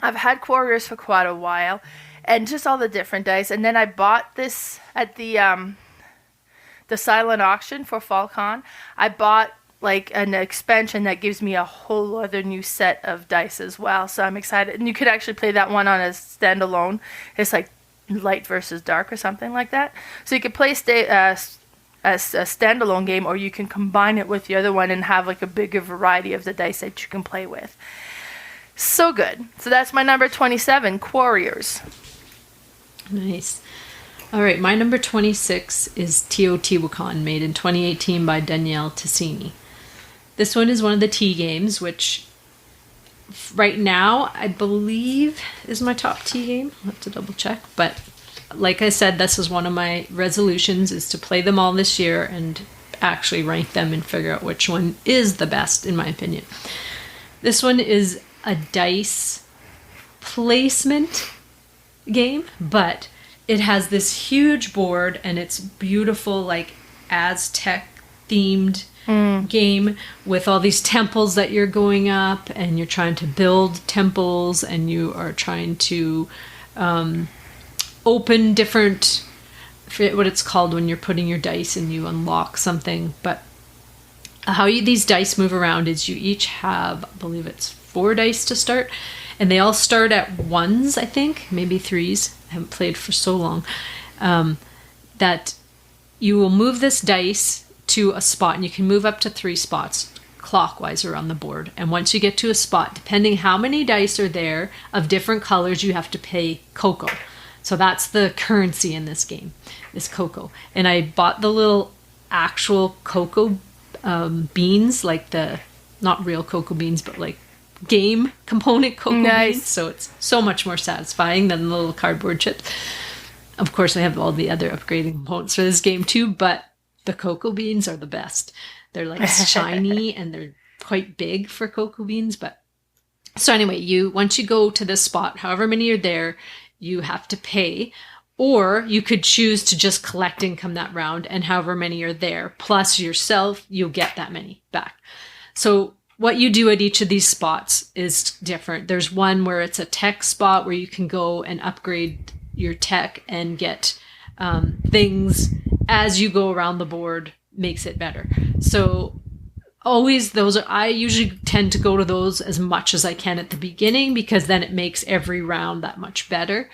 had Quarriers for quite a while, and just all the different dice. And then I bought this at the silent auction for FallCon. I bought like an expansion that gives me a whole other new set of dice as well. So I'm excited. And you could actually play that one on a standalone. It's like light versus dark or something like that. So you could play as a standalone game, or you can combine it with the other one and have like a bigger variety of the dice that you can play with. So good. So that's my number 27, Quarriers. Nice. All right, my number 26 is Teotihacan, made in 2018 by Danielle Tassini. This one is one of the tea games, which right now I believe is my top tea game. I'll have to double check. But like I said, this is one of my resolutions, is to play them all this year and actually rank them and figure out which one is the best, in my opinion. This one is a dice placement game, but it has this huge board, and it's beautiful, like Aztec themed game with all these temples that you're going up, and you're trying to build temples, and you are trying to open different, I forget what it's called when you're putting your dice and you unlock something. But how these dice move around is you each have, I believe it's 4 dice to start, and they all start at 1s, I think, maybe 3s. I haven't played for so long. That you will move this dice to a spot, and you can move up to 3 spots clockwise around the board. And once you get to a spot, depending how many dice are there of different colors, you have to pay cocoa. So that's the currency in this game, is cocoa. And I bought the little actual cocoa beans, like the, not real cocoa beans, but like game component cocoa beans. So it's so much more satisfying than the little cardboard chips. Of course, I have all the other upgrading components for this game too, but the cocoa beans are the best. They're like shiny and they're quite big for cocoa beans. But so anyway, once you go to this spot, however many are there, you have to pay. Or you could choose to just collect income that round, and however many are there, plus yourself, you'll get that many back. So what you do at each of these spots is different. There's one where it's a tech spot where you can go and upgrade your tech and get things as you go around the board, makes it better. So always I usually tend to go to those as much as I can at the beginning, because then it makes every round that much better.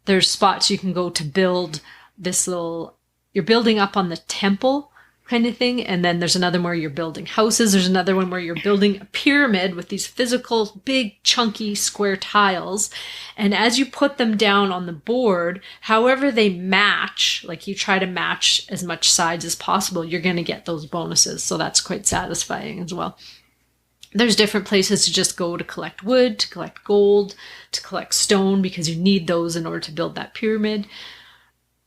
There's spots you can go to build this you're building up on the temple kind of thing. And then there's another one where you're building houses. There's another one where you're building a pyramid with these physical, big, chunky square tiles. And as you put them down on the board, however they match, like you try to match as much size as possible, you're going to get those bonuses. So that's quite satisfying as well. There's different places to just go to collect wood, to collect gold, to collect stone, because you need those in order to build that pyramid.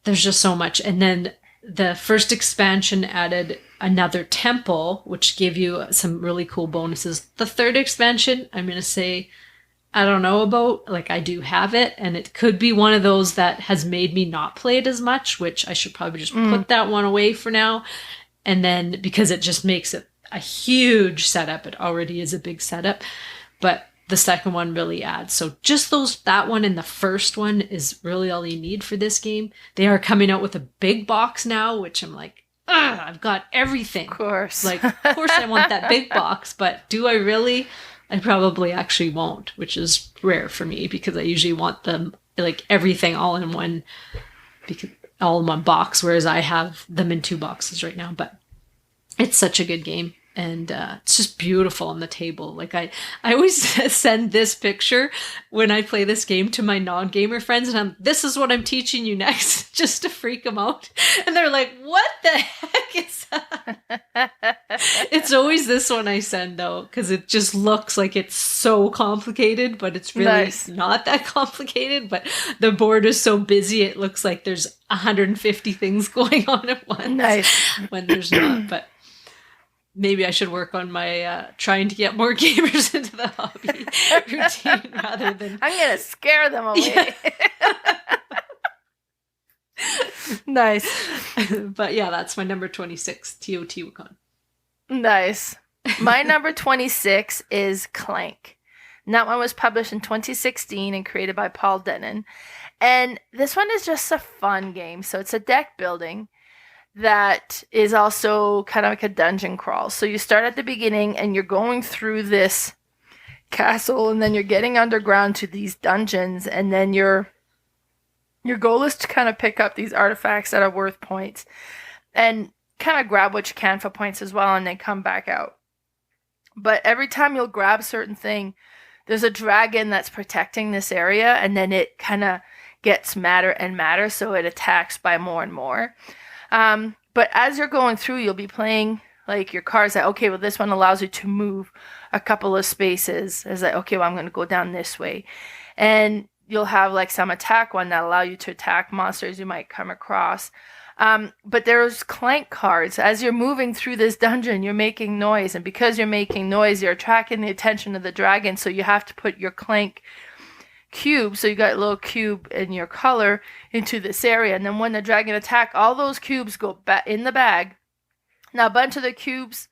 There's just so much. And then the first expansion added another temple, which gave you some really cool bonuses. The third expansion, I'm going to say, I don't know about. Like, I do have it, and it could be one of those that has made me not play it as much, which I should probably just put that one away for now. And then, because it just makes it a huge setup. It already is a big setup, but the second one really adds. So just that one and the first one is really all you need for this game. They are coming out with a big box now, which I'm like, I've got everything. Of course. Like, of course I want that big box, but do I really? I probably actually won't, which is rare for me, because I usually want them, like, everything all in one box, whereas I have them in 2 boxes right now. But it's such a good game. And it's just beautiful on the table. Like, I always send this picture when I play this game to my non-gamer friends, and this is what I'm teaching you next, just to freak them out. And they're like, what the heck is that? It's always this one I send, though, because it just looks like it's so complicated, but it's really not that complicated. But the board is so busy, it looks like there's 150 things going on at once. Nice. When there's not, but maybe I should work on my trying to get more gamers into the hobby routine rather than... I'm going to scare them away. Yeah. Nice. But yeah, that's my number 26, Teotihacan. Nice. My number 26 is Clank. And that one was published in 2016 and created by Paul Denon. And this one is just a fun game. So it's a deck building that is also kind of like a dungeon crawl. So you start at the beginning and you're going through this castle, and then you're getting underground to these dungeons, and then your goal is to kind of pick up these artifacts that are worth points and kind of grab what you can for points as well, and then come back out. But every time you'll grab a certain thing, there's a dragon that's protecting this area, and then it kind of gets madder and madder, so it attacks by more and more. But as you're going through, you'll be playing like your cards that, okay, well, this one allows you to move a couple of spaces. It's like, okay, well, I'm going to go down this way. And you'll have like some attack one that allow you to attack monsters you might come across. But there's Clank cards. As you're moving through this dungeon, you're making noise. And because you're making noise, you're attracting the attention of the dragon. So you have to put your Clank cube, so you got a little cube in your color, into this area, and then when the dragon attack, all those cubes go back in the bag. Now a bunch of cubes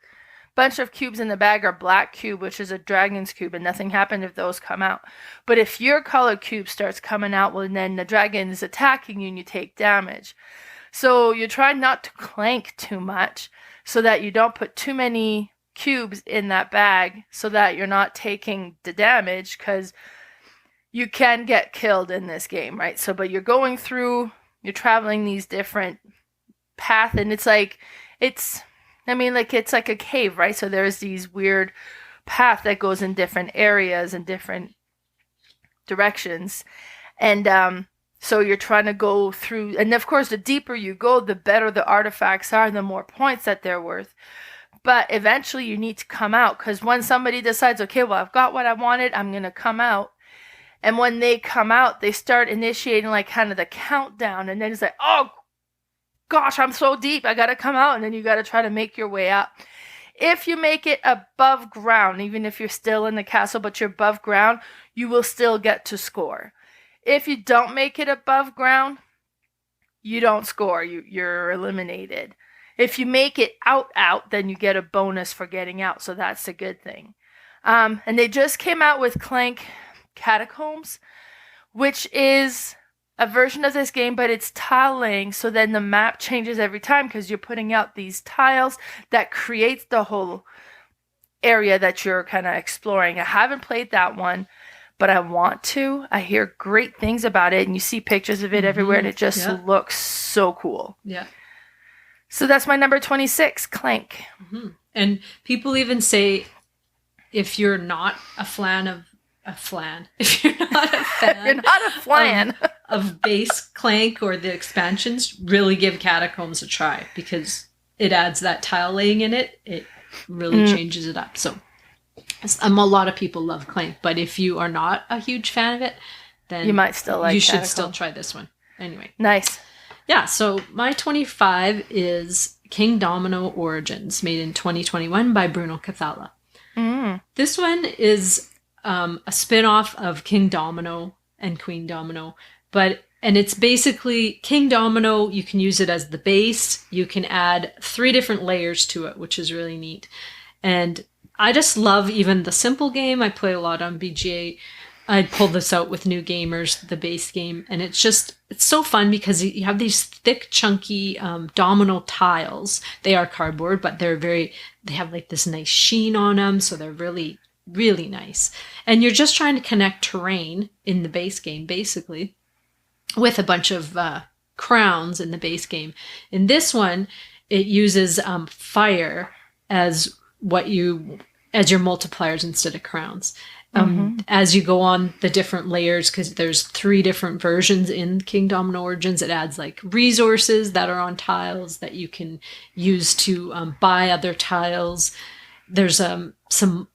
in the bag are black cube, which is a dragon's cube, and nothing happened if those come out. But if your color cube starts coming out, well, then the dragon is attacking you and you take damage. So you try not to clank too much so that you don't put too many cubes in that bag, so that you're not taking the damage, because you can get killed in this game, right? So, but you're going through, you're traveling these different paths, and it's like a cave, right? So there's these weird path that goes in different areas and different directions. And so you're trying to go through, and of course, the deeper you go, the better the artifacts are, the more points that they're worth. But eventually you need to come out, because when somebody decides, okay, well, I've got what I wanted, I'm going to come out. And when they come out, they start initiating like kind of the countdown. And then it's like, oh, gosh, I'm so deep. I got to come out. And then you got to try to make your way up. If you make it above ground, even if you're still in the castle, but you're above ground, you will still get to score. If you don't make it above ground, you don't score. You're eliminated. If you make it out, then you get a bonus for getting out. So that's a good thing. And they just came out with Clank Catacombs, which is a version of this game, but it's tile laying. So then the map changes every time because you're putting out these tiles that creates the whole area that you're kind of exploring. I haven't played that one, but I want to. I hear great things about it, and you see pictures of it everywhere, and it just looks so cool. Yeah. So that's my number 26, Clank. Mm-hmm. And people even say, if you're not a fan if you're not a fan, you're not a flan of base Clank or the expansions, really give Catacombs a try, because it adds that tile laying in it. It really changes it up. So a lot of people love Clank, but if you are not a huge fan of it, then you might still like. You should still try this one. Anyway, nice. Yeah. So my 25 is Kingdomino Origins, made in 2021 by Bruno Cathala. This one is a spin-off of Kingdomino and Queendomino, and it's basically Kingdomino. You can use it as the base. You can add 3 different layers to it, which is really neat. And I just love even the simple game. I play a lot on BGA. I pull this out with new gamers, the base game, and it's so fun because you have these thick, chunky domino tiles. They are cardboard, but they have like this nice sheen on them, so they're really, really nice. And you're just trying to connect terrain in the base game, basically, with a bunch of crowns in the base game. In this one, it uses fire as your multipliers instead of crowns. As you go on the different layers, because there's 3 different versions in Kingdomino Origins, it adds like resources that are on tiles that you can use to buy other tiles. There's some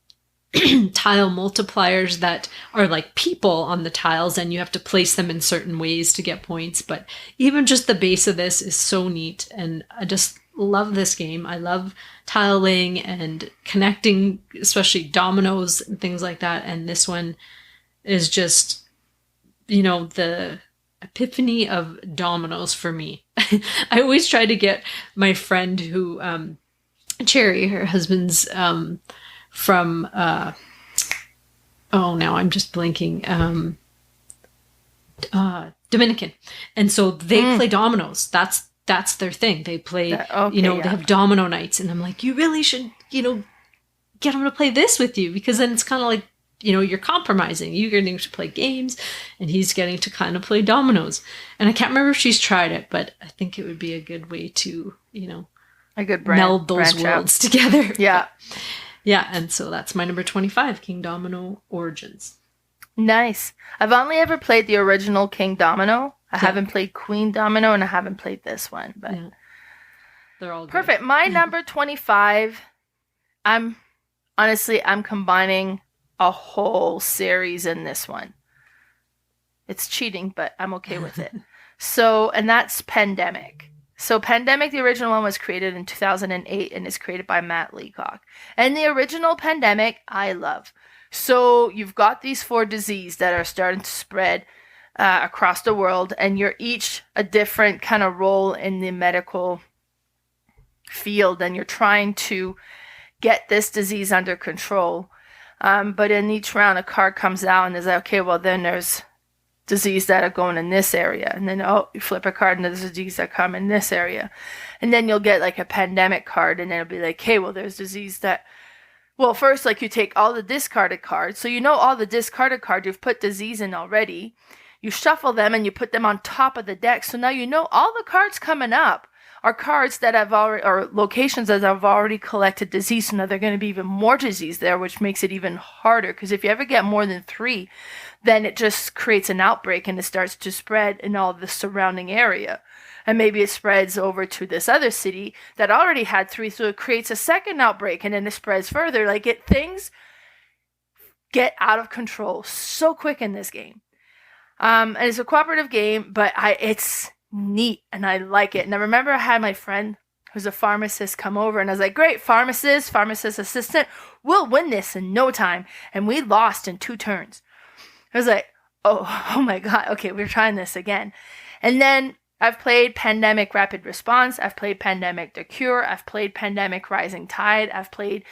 tile multipliers that are like people on the tiles, and you have to place them in certain ways to get points. But even just the base of this is so neat, and I just love this game. I love tile laying and connecting, especially dominoes and things like that. And this one is just, the epiphany of dominoes for me. I always try to get my friend who, Cherry, her husband's from, now I'm just blinking, Dominican. And so they play dominoes. That's their thing. They play, they have domino nights. And I'm like, you really should, get them to play this with you, because then it's kind of like, you're compromising. You're getting to play games, and he's getting to kind of play dominoes. And I can't remember if she's tried it, but I think it would be a good way to, a good meld those worlds together. Yeah. Yeah. And so that's my number 25, Kingdomino Origins. Nice. I've only ever played the original Kingdomino. I haven't played Queendomino, and I haven't played this one, but they're all good. Perfect. My number 25, I'm combining a whole series in this one. It's cheating, but I'm okay with it. So, and that's Pandemic. So Pandemic, the original one, was created in 2008 and is created by Matt Leacock. And the original Pandemic, I love. So you've got these 4 diseases that are starting to spread across the world, and you're each a different kind of role in the medical field, and you're trying to get this disease under control. But in each round, a card comes out and is like, okay, well, then there's disease that are going in this area. And then, you flip a card and there's disease that come in this area. And then you'll get like a pandemic card, and then it'll be like, hey, well, there's disease that... Well, first, like, you take all the discarded cards. So all the discarded cards, you've put disease in already. You shuffle them and you put them on top of the deck. So now all the cards coming up are cards that have already, or locations that have already collected disease. So now they're going to be even more disease there, which makes it even harder. Because if you ever get more than 3, then it just creates an outbreak, and it starts to spread in all the surrounding area. And maybe it spreads over to this other city that already had 3, so it creates a second outbreak, and then it spreads further. Things get out of control so quick in this game. And it's a cooperative game, but it's neat, and I like it. And I remember I had my friend who's a pharmacist come over, and I was like, great, pharmacist assistant, we'll win this in no time. And we lost in 2 turns. I was like, oh my God, okay, we're trying this again. And then I've played Pandemic Rapid Response, I've played Pandemic The Cure, I've played Pandemic Rising Tide, I've played,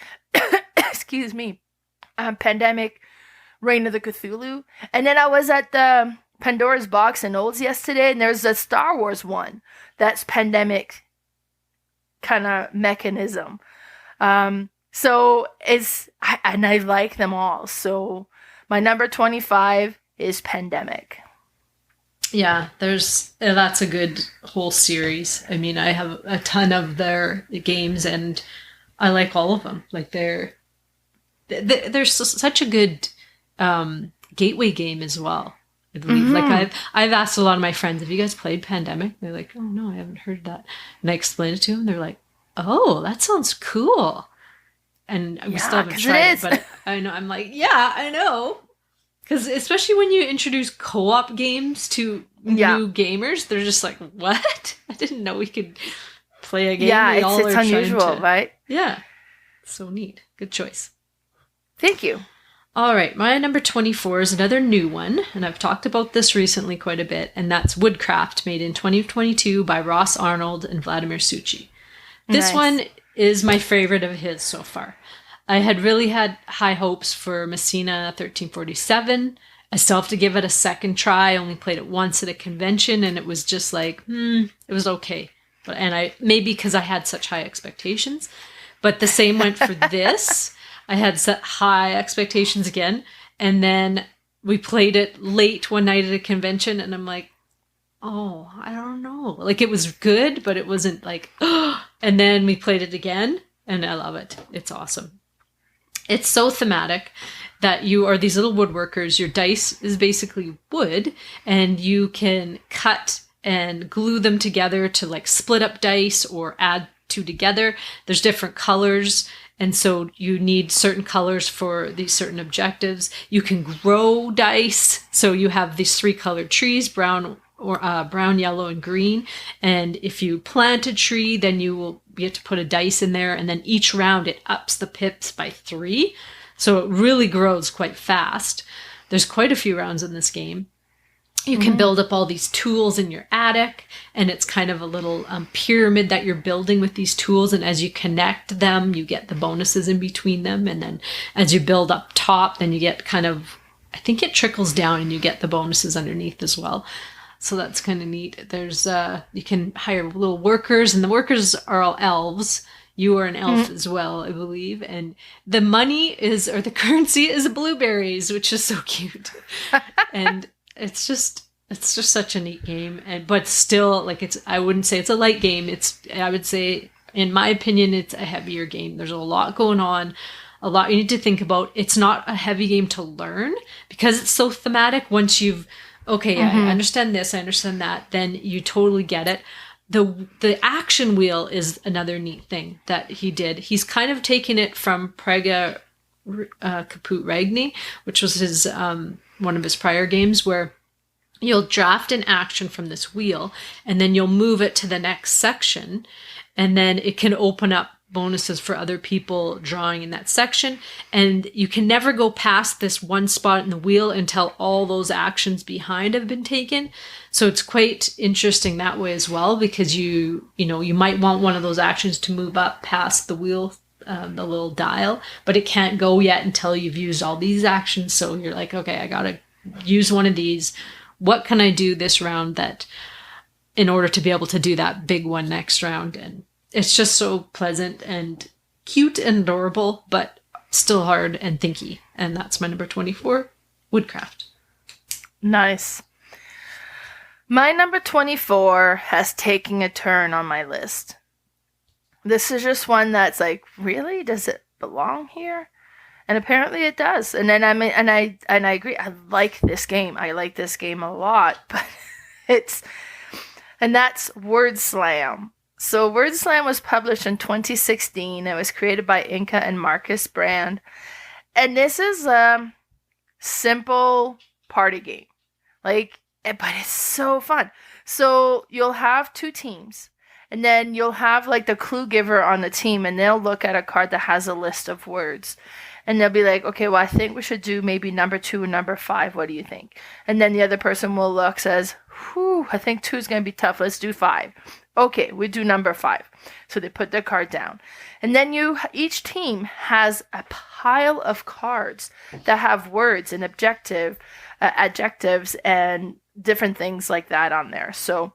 Pandemic Reign of the Cthulhu. And then I was at the Pandora's Box and Olds yesterday, and there's a Star Wars one that's pandemic kind of mechanism. So and I like them all. So my number 25 is Pandemic. Yeah, that's a good whole series. I mean, I have a ton of their games, and I like all of them. Like they're such a good gateway game as well. I believe. Mm-hmm. Like I've asked a lot of my friends, have you guys played Pandemic? They're like, oh no, I haven't heard that. And I explain it to them. They're like, oh, that sounds cool. And we still haven't tried it, but I know. I'm like, yeah, I know. Because especially when you introduce co-op games to new gamers, they're just like, what? I didn't know we could play a game. Yeah, it's unusual, right? Yeah. So neat. Good choice. Thank you. All right. My number 24 is another new one. And I've talked about this recently quite a bit. And that's Woodcraft, made in 2022 by Ross Arnold and Vladimir Suchi. This one is my favorite of his so far. I had really had high hopes for Messina 1347. I still have to give it a second try. I only played it once at a convention, and it was just like, it was okay. And maybe because I had such high expectations. But the same went for this. I had set high expectations again. And then we played it late one night at a convention, and I'm like, oh, I don't know. Like, it was good, but it wasn't like, oh. And then we played it again, and I love it. It's awesome. It's so thematic that you are these little woodworkers. Your dice is basically wood, and you can cut and glue them together to like split up dice or add two together. There's different colors, and so you need certain colors for these certain objectives. You can grow dice, so you have these 3 colored trees, brown, yellow, and green. And if you plant a tree, then you have to put a dice in there, and then each round it ups the pips by 3. So it really grows quite fast. There's quite a few rounds in this game. You can build up all these tools in your attic, and it's kind of a little pyramid that you're building with these tools. And as you connect them, you get the bonuses in between them. And then as you build up top, then you get kind of, I think it trickles down and you get the bonuses underneath as well. So that's kind of neat. There's, you can hire little workers, and the workers are all elves. You are an elf as well, I believe. And the money or the currency is blueberries, which is so cute. And it's just such a neat game. But still, like, I wouldn't say it's a light game. I would say, in my opinion, it's a heavier game. There's a lot going on. A lot you need to think about. It's not a heavy game to learn because it's so thematic. Once you've okay, I understand this, I understand that, then you totally get it. The action wheel is another neat thing that he did. He's kind of taken it from Praga Caput Regni, which was his one of his prior games, where you'll draft an action from this wheel, and then you'll move it to the next section, and then it can open up bonuses for other people drawing in that section. And you can never go past this one spot in the wheel until all those actions behind have been taken. So it's quite interesting that way as well, because you might want one of those actions to move up past the wheel, the little dial, but it can't go yet until you've used all these actions. So you're like, okay, I gotta use one of these. What can I do this round that in order to be able to do that big one next round? And it's just so pleasant and cute and adorable, but still hard and thinky. And that's my number 24, Woodcraft. Nice. My number 24 has taken a turn on my list. This is just one that's like, really? Does it belong here? And apparently it does. And then I agree. I like this game. I like this game a lot, but that's Word Slam. So Word Slam was published in 2016. It was created by Inca and Marcus Brand. And this is a simple party game. But it's so fun. So you'll have 2 teams. And then you'll have like the clue giver on the team, and they'll look at a card that has a list of words. And they'll be like, okay, well, I think we should do maybe number 2 and number 5. What do you think? And then the other person will look, says, I think 2 is going to be tough. Let's do 5. Okay, we do number 5. So they put their card down. And then each team has a pile of cards that have words and adjectives and different things like that on there. So,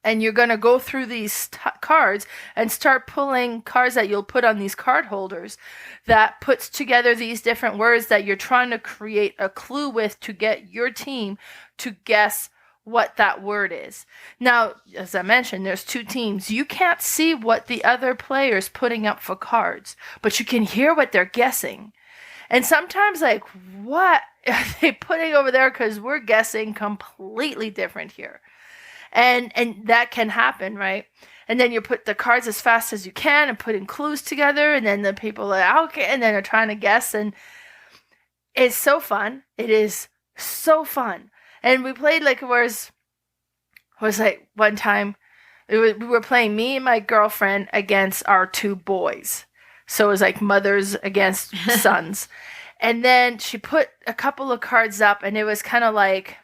and you're going to go through these cards and start pulling cards that you'll put on these card holders that puts together these different words that you're trying to create a clue with to get your team to guess what that word is. Now, as I mentioned, there's two teams. You can't see what the other player's putting up for cards, but you can hear what they're guessing. And sometimes, like, what are they putting over there? Because we're guessing completely different here. And that can happen, right? And then you put the cards as fast as you can and putting clues together. And then the people are, okay, and then they're trying to guess. And it's so fun. It is so fun. And we played like it was like one time, we were playing me and my girlfriend against our two boys. So it was like mothers against sons. And then she put a couple of cards up and it was kind of like,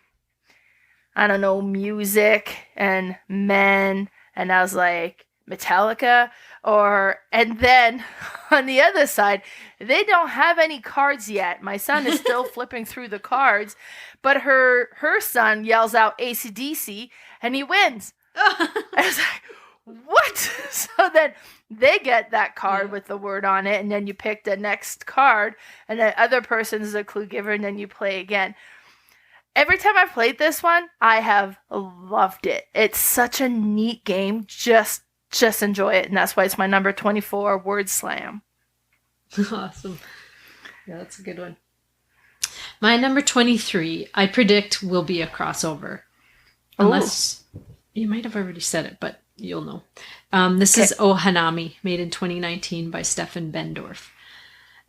I don't know, music and men. And I was like, Metallica. And then on the other side, they don't have any cards yet. My son is still flipping through the cards, but her son yells out AC/DC and he wins. I was like, what? So then they get that card with the word on it, and then you pick the next card, and the other person's the clue giver, and then you play again. Every time I've played this one, I have loved it. It's such a neat game. Just enjoy it, and that's why it's my number 24 Word Slam. Awesome. Yeah, that's a good one. My number 23, I predict, will be a crossover. Unless you might have already said it, but you'll know. This is Ohanami, made in 2019 by Stefan Bendorf.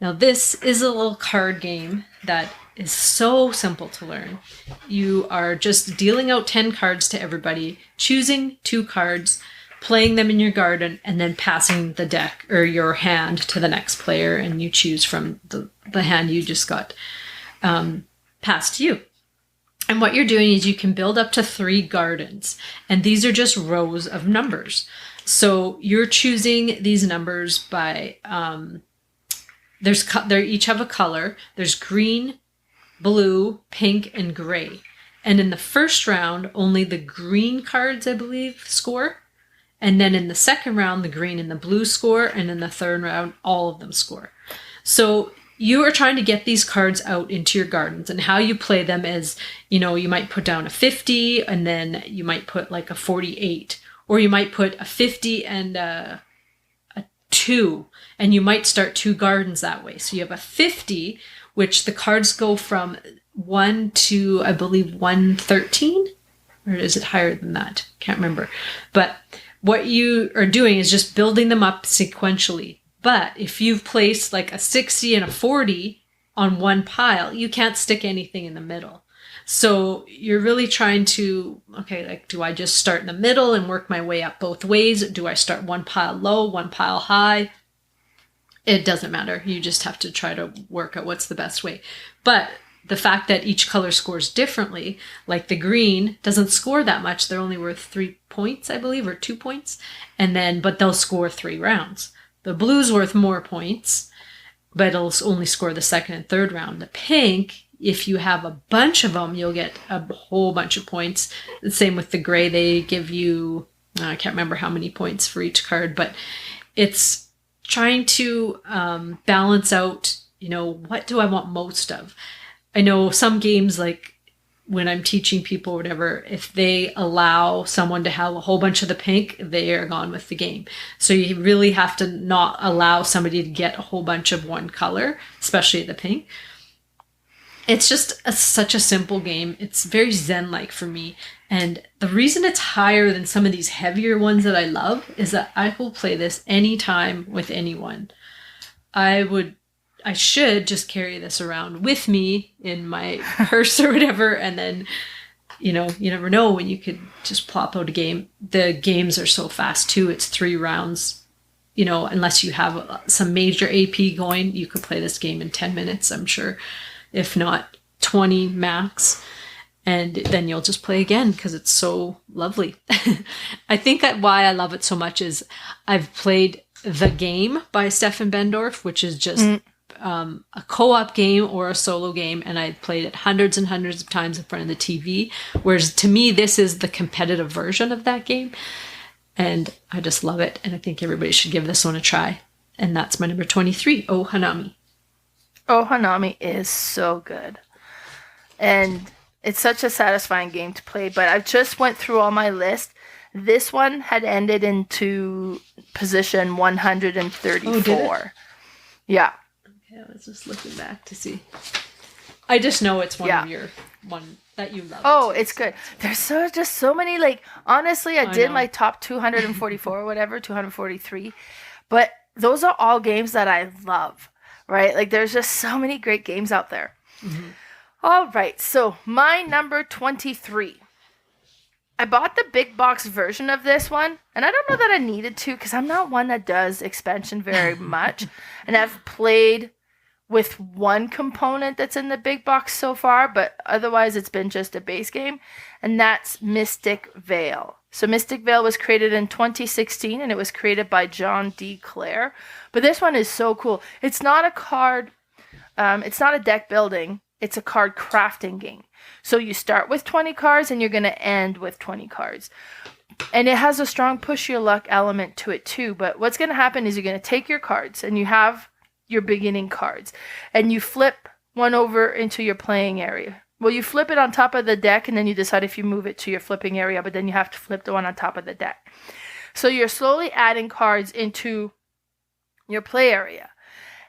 Now, this is a little card game that is so simple to learn. You are just dealing out 10 cards to everybody, choosing 2 cards, playing them in your garden, and then passing the deck or your hand to the next player, and you choose from the hand you just got passed to you. And what you're doing is you can build up to 3 gardens, and these are just rows of numbers. So you're choosing these numbers by, they each have a color. There's green, blue, pink, and gray. And in the first round, only the green cards, I believe, score. And then in the second round, the green and the blue score. And in the third round, all of them score. So you are trying to get these cards out into your gardens, and how you play them is, you might put down a 50 and then you might put like a 48, or you might put a 50 and a 2, and you might start 2 gardens that way. So you have a 50, which the cards go from 1 to, I believe, 113, or is it higher than that? Can't remember. But what you are doing is just building them up sequentially. But if you've placed like a 60 and a 40 on one pile, you can't stick anything in the middle. So you're really trying to, do I just start in the middle and work my way up both ways? Do I start one pile low, one pile high? It doesn't matter. You just have to try to work out what's the best way. But the fact that each color scores differently, like the green doesn't score that much. They're only worth 3 points, I believe, or 2 points. But they'll score 3 rounds. The blue's worth more points, but it'll only score the second and third round. The pink, if you have a bunch of them, you'll get a whole bunch of points. The same with the gray. They give you, I can't remember how many points for each card, but it's trying to balance out, what do I want most of? I know some games, like when I'm teaching people or whatever, if they allow someone to have a whole bunch of the pink, they are gone with the game. So you really have to not allow somebody to get a whole bunch of one color, especially the pink. It's just such a simple game. It's very zen-like for me. And the reason it's higher than some of these heavier ones that I love is that I will play this anytime with anyone. I should just carry this around with me in my purse or whatever. And then, you never know when you could just plop out a game. The games are so fast too. It's 3 rounds. Unless you have some major AP going, you could play this game in 10 minutes, I'm sure. If not 20 max. And then you'll just play again because it's so lovely. I think that why I love it so much is I've played The Game by Stefan Bendorf, which is just a co-op game or a solo game, and I played it hundreds and hundreds of times in front of the TV. Whereas to me, this is the competitive version of that game. And I just love it. And I think everybody should give this one a try. And that's my number 23, Ohanami. Ohanami is so good. And it's such a satisfying game to play. But I just went through all my list. This one had ended into position 134. Oh, did it? Yeah. Okay, I was just looking back to see. I just know it's one of your one that you love. Oh, it's good. There's just so many, like, honestly, I did my top 244 or whatever, 243. But those are all games that I love, right? Like, there's just so many great games out there. Mm-hmm. All right, so my number 23. I bought the big box version of this one, and I don't know that I needed to because I'm not one that does expansion very much. And I've played with one component that's in the big box so far, but otherwise it's been just a base game, and that's Mystic Vale. So Mystic Vale was created in 2016, and it was created by John D. Clare. But this one is so cool. It's not a card, it's not a deck building, it's a card crafting game. So you start with 20 cards, and you're going to end with 20 cards. And it has a strong push your luck element to it too, but what's going to happen is you're going to take your cards, and you have your beginning cards, and you flip one over into your playing area. Well, you flip it on top of the deck, and then you decide if you move it to your flipping area, but then you have to flip the one on top of the deck. So you're slowly adding cards into your play area.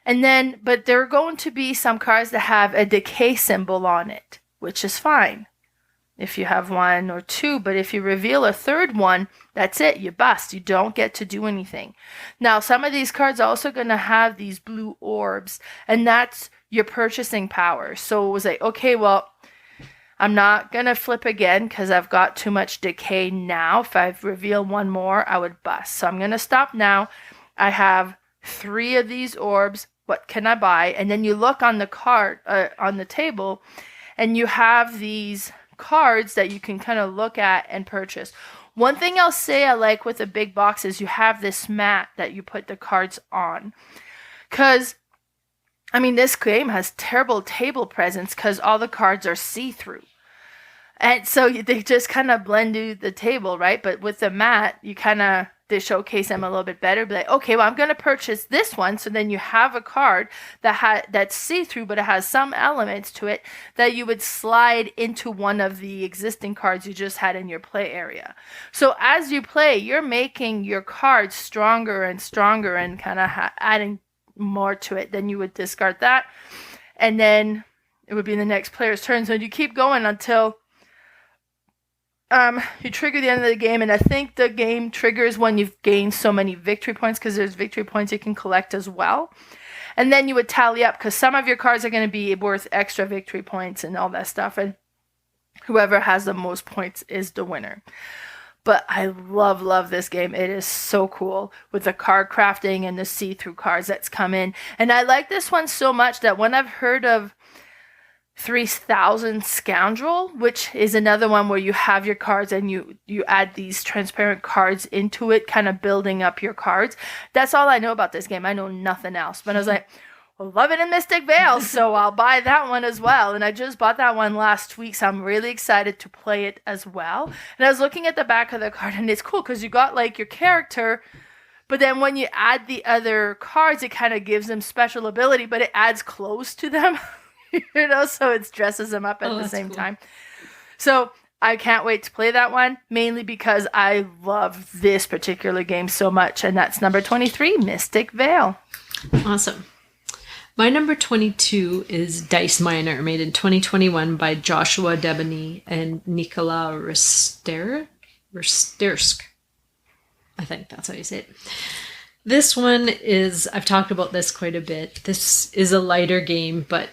And then, but there are going to be some cards that have a decay symbol on it, which is fine if you have one or two, but if you reveal a third one, that's it, you bust. You don't get to do anything. Now, some of these cards are also going to have these blue orbs, and that's your purchasing power. So it was like, okay, well, I'm not going to flip again because I've got too much decay now. If I reveal one more, I would bust. So I'm going to stop now. I have 3 of these orbs. What can I buy? And then you look on the card, on the table, and you have these cards that you can kind of look at and purchase. One thing I'll say I like with a big box is you have this mat that you put the cards on. Because, I mean, this game has terrible table presence because all the cards are see-through. And so they just kind of blend to the table, right? But with the mat, you kind of, they showcase them a little bit better. Be like, okay, well, I'm going to purchase this one. So then you have a card that's see-through, but it has some elements to it that you would slide into one of the existing cards you just had in your play area. So as you play, you're making your cards stronger and stronger and kind of adding more to it. Then you would discard that. And then it would be the next player's turn. So you keep going until you trigger the end of the game, and I think the game triggers when you've gained so many victory points, because there's victory points you can collect as well. And then you would tally up, because some of your cards are going to be worth extra victory points and all that stuff, and whoever has the most points is the winner. But I love this game. It is so cool with the card crafting and the see-through cards that's come in. And I like this one so much that when I've heard of 3000 Scoundrel, which is another one where you have your cards and you add these transparent cards into it, kind of building up your cards. That's all I know about this game. I know nothing else. But I was like, well, love it in Mystic Vale, so I'll buy that one as well. And I just bought that one last week, so I'm really excited to play it as well. And I was looking at the back of the card, and it's cool because you got like your character, but then when you add the other cards, it kind of gives them special ability, but it adds clothes to them. So it dresses them up at the same time. So I can't wait to play that one, mainly because I love this particular game so much. And that's number 23, Mystic Vale. Awesome. My number 22 is Dice Miner, made in 2021 by Joshua Debony and Nikola Restersk. I think that's how you say it. This one is, I've talked about this quite a bit. This is a lighter game, but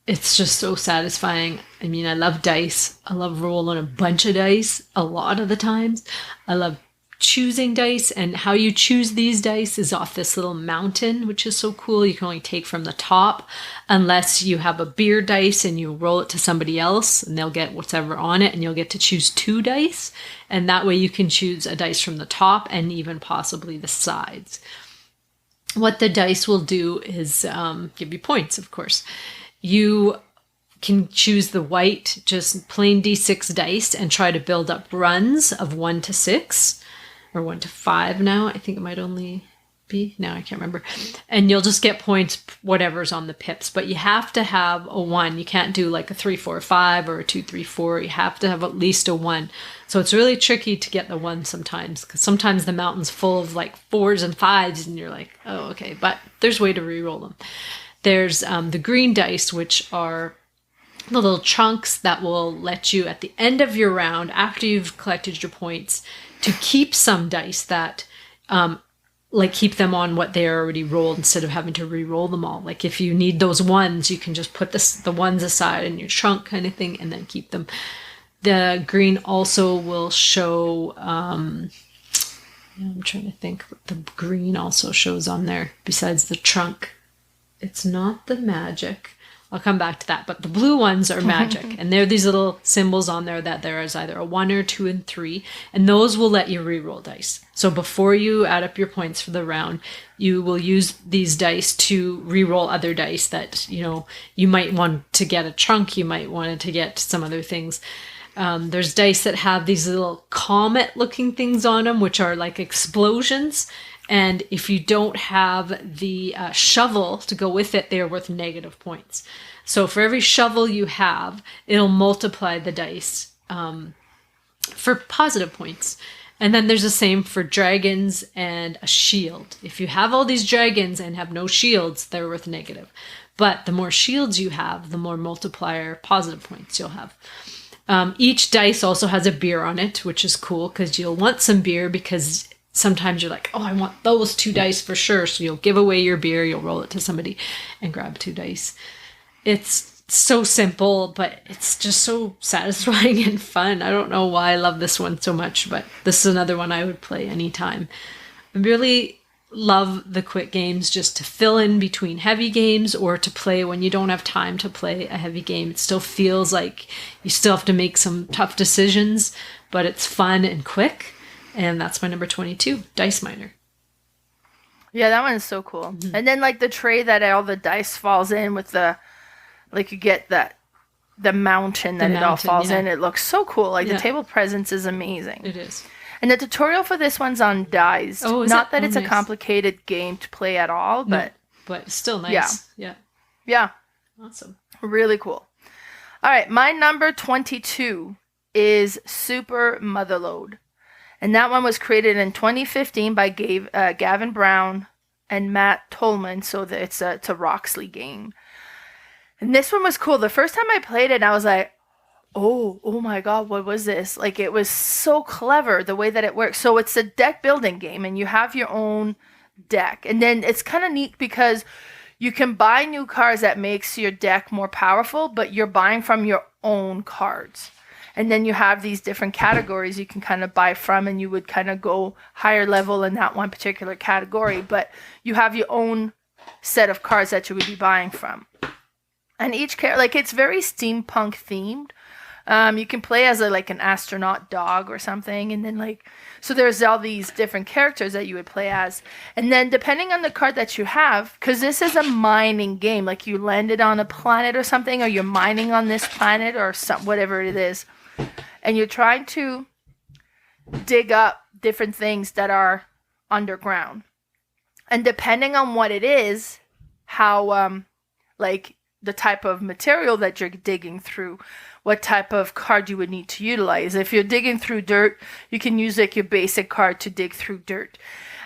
it's just so satisfying. I mean, I love dice. I love rolling a bunch of dice a lot of the times. I love choosing dice, and how you choose these dice is off this little mountain, which is so cool. You can only take from the top unless you have a beer dice and you roll it to somebody else and they'll get whatever on it, and you'll get to choose 2 dice. And that way you can choose a dice from the top and even possibly the sides. what the dice will do is give you points, of course. You can choose the white, just plain D6 dice and try to build up runs of 1 to 6 or 1 to 5 now. I think it might only be. Now I can't remember. And you'll just get points, whatever's on the pips. But you have to have a 1. You can't do like a 3, 4, 5 or a 2, 3, 4. You have to have at least a 1. So it's really tricky to get the 1 sometimes, because sometimes the mountain's full of like 4s and 5s and you're like, oh, okay. But there's a way to reroll them. There's the green dice, which are the little chunks that will let you, at the end of your round, after you've collected your points, to keep some dice that keep them on what they already rolled instead of having to re-roll them all. Like if you need those 1s, you can just put the 1s aside in your trunk kind of thing and then keep them. The green also will show, I'm trying to think what the green also shows on there besides the trunk. It's not the magic. I'll come back to that. But the blue ones are magic. And they're these little symbols on there that there is either a 1 or 2 and 3. And those will let you re-roll dice. So before you add up your points for the round, you will use these dice to re-roll other dice that, you might want to get a trunk. You might want to get some other things. There's dice that have these little comet-looking things on them, which are like explosions. And if you don't have the shovel to go with it, they are worth negative points. So for every shovel you have, it'll multiply the dice for positive points. And then there's the same for dragons and a shield. If you have all these dragons and have no shields, they're worth negative. But the more shields you have, the more multiplier positive points you'll have. Each dice also has a beer on it, which is cool because you'll want some beer because sometimes you're like, oh, I want those 2 dice for sure. So you'll give away your beer, you'll roll it to somebody and grab 2 dice. It's so simple, but it's just so satisfying and fun. I don't know why I love this one so much, but this is another one I would play anytime. I really love the quick games just to fill in between heavy games or to play when you don't have time to play a heavy game. It still feels like you still have to make some tough decisions, but it's fun and quick. And that's my number 22, Dice Miner. Yeah, that one is so cool. Mm-hmm. And then like the tray that all the dice falls in with the, like you get the mountain that it all falls in. It looks so cool. Like the table presence is amazing. It is. And the tutorial for this one's on Dice. Oh, Not that it's a complicated game to play at all, but... No, but still nice. Yeah. Awesome. Really cool. All right, my number 22 is Super Motherload. And that one was created in 2015 by Gavin Brown and Matt Tolman, so that it's a Roxley game. And this one was cool. The first time I played it, I was like, oh my god, what was this? Like, it was so clever the way that it works. So it's a deck building game, and you have your own deck. And then it's kind of neat because you can buy new cards that makes your deck more powerful, but you're buying from your own cards. And then you have these different categories you can kind of buy from, and you would kind of go higher level in that one particular category. But you have your own set of cards that you would be buying from. And each character, it's very steampunk themed. You can play as an astronaut dog or something, and then so there's all these different characters that you would play as, and then depending on the card that you have, because this is a mining game, like you landed on a planet or something, or you're mining on this planet or whatever it is, and you're trying to dig up different things that are underground, and depending on what it is, how the type of material that you're digging through, what type of card you would need to utilize. If you're digging through dirt, you can use your basic card to dig through dirt.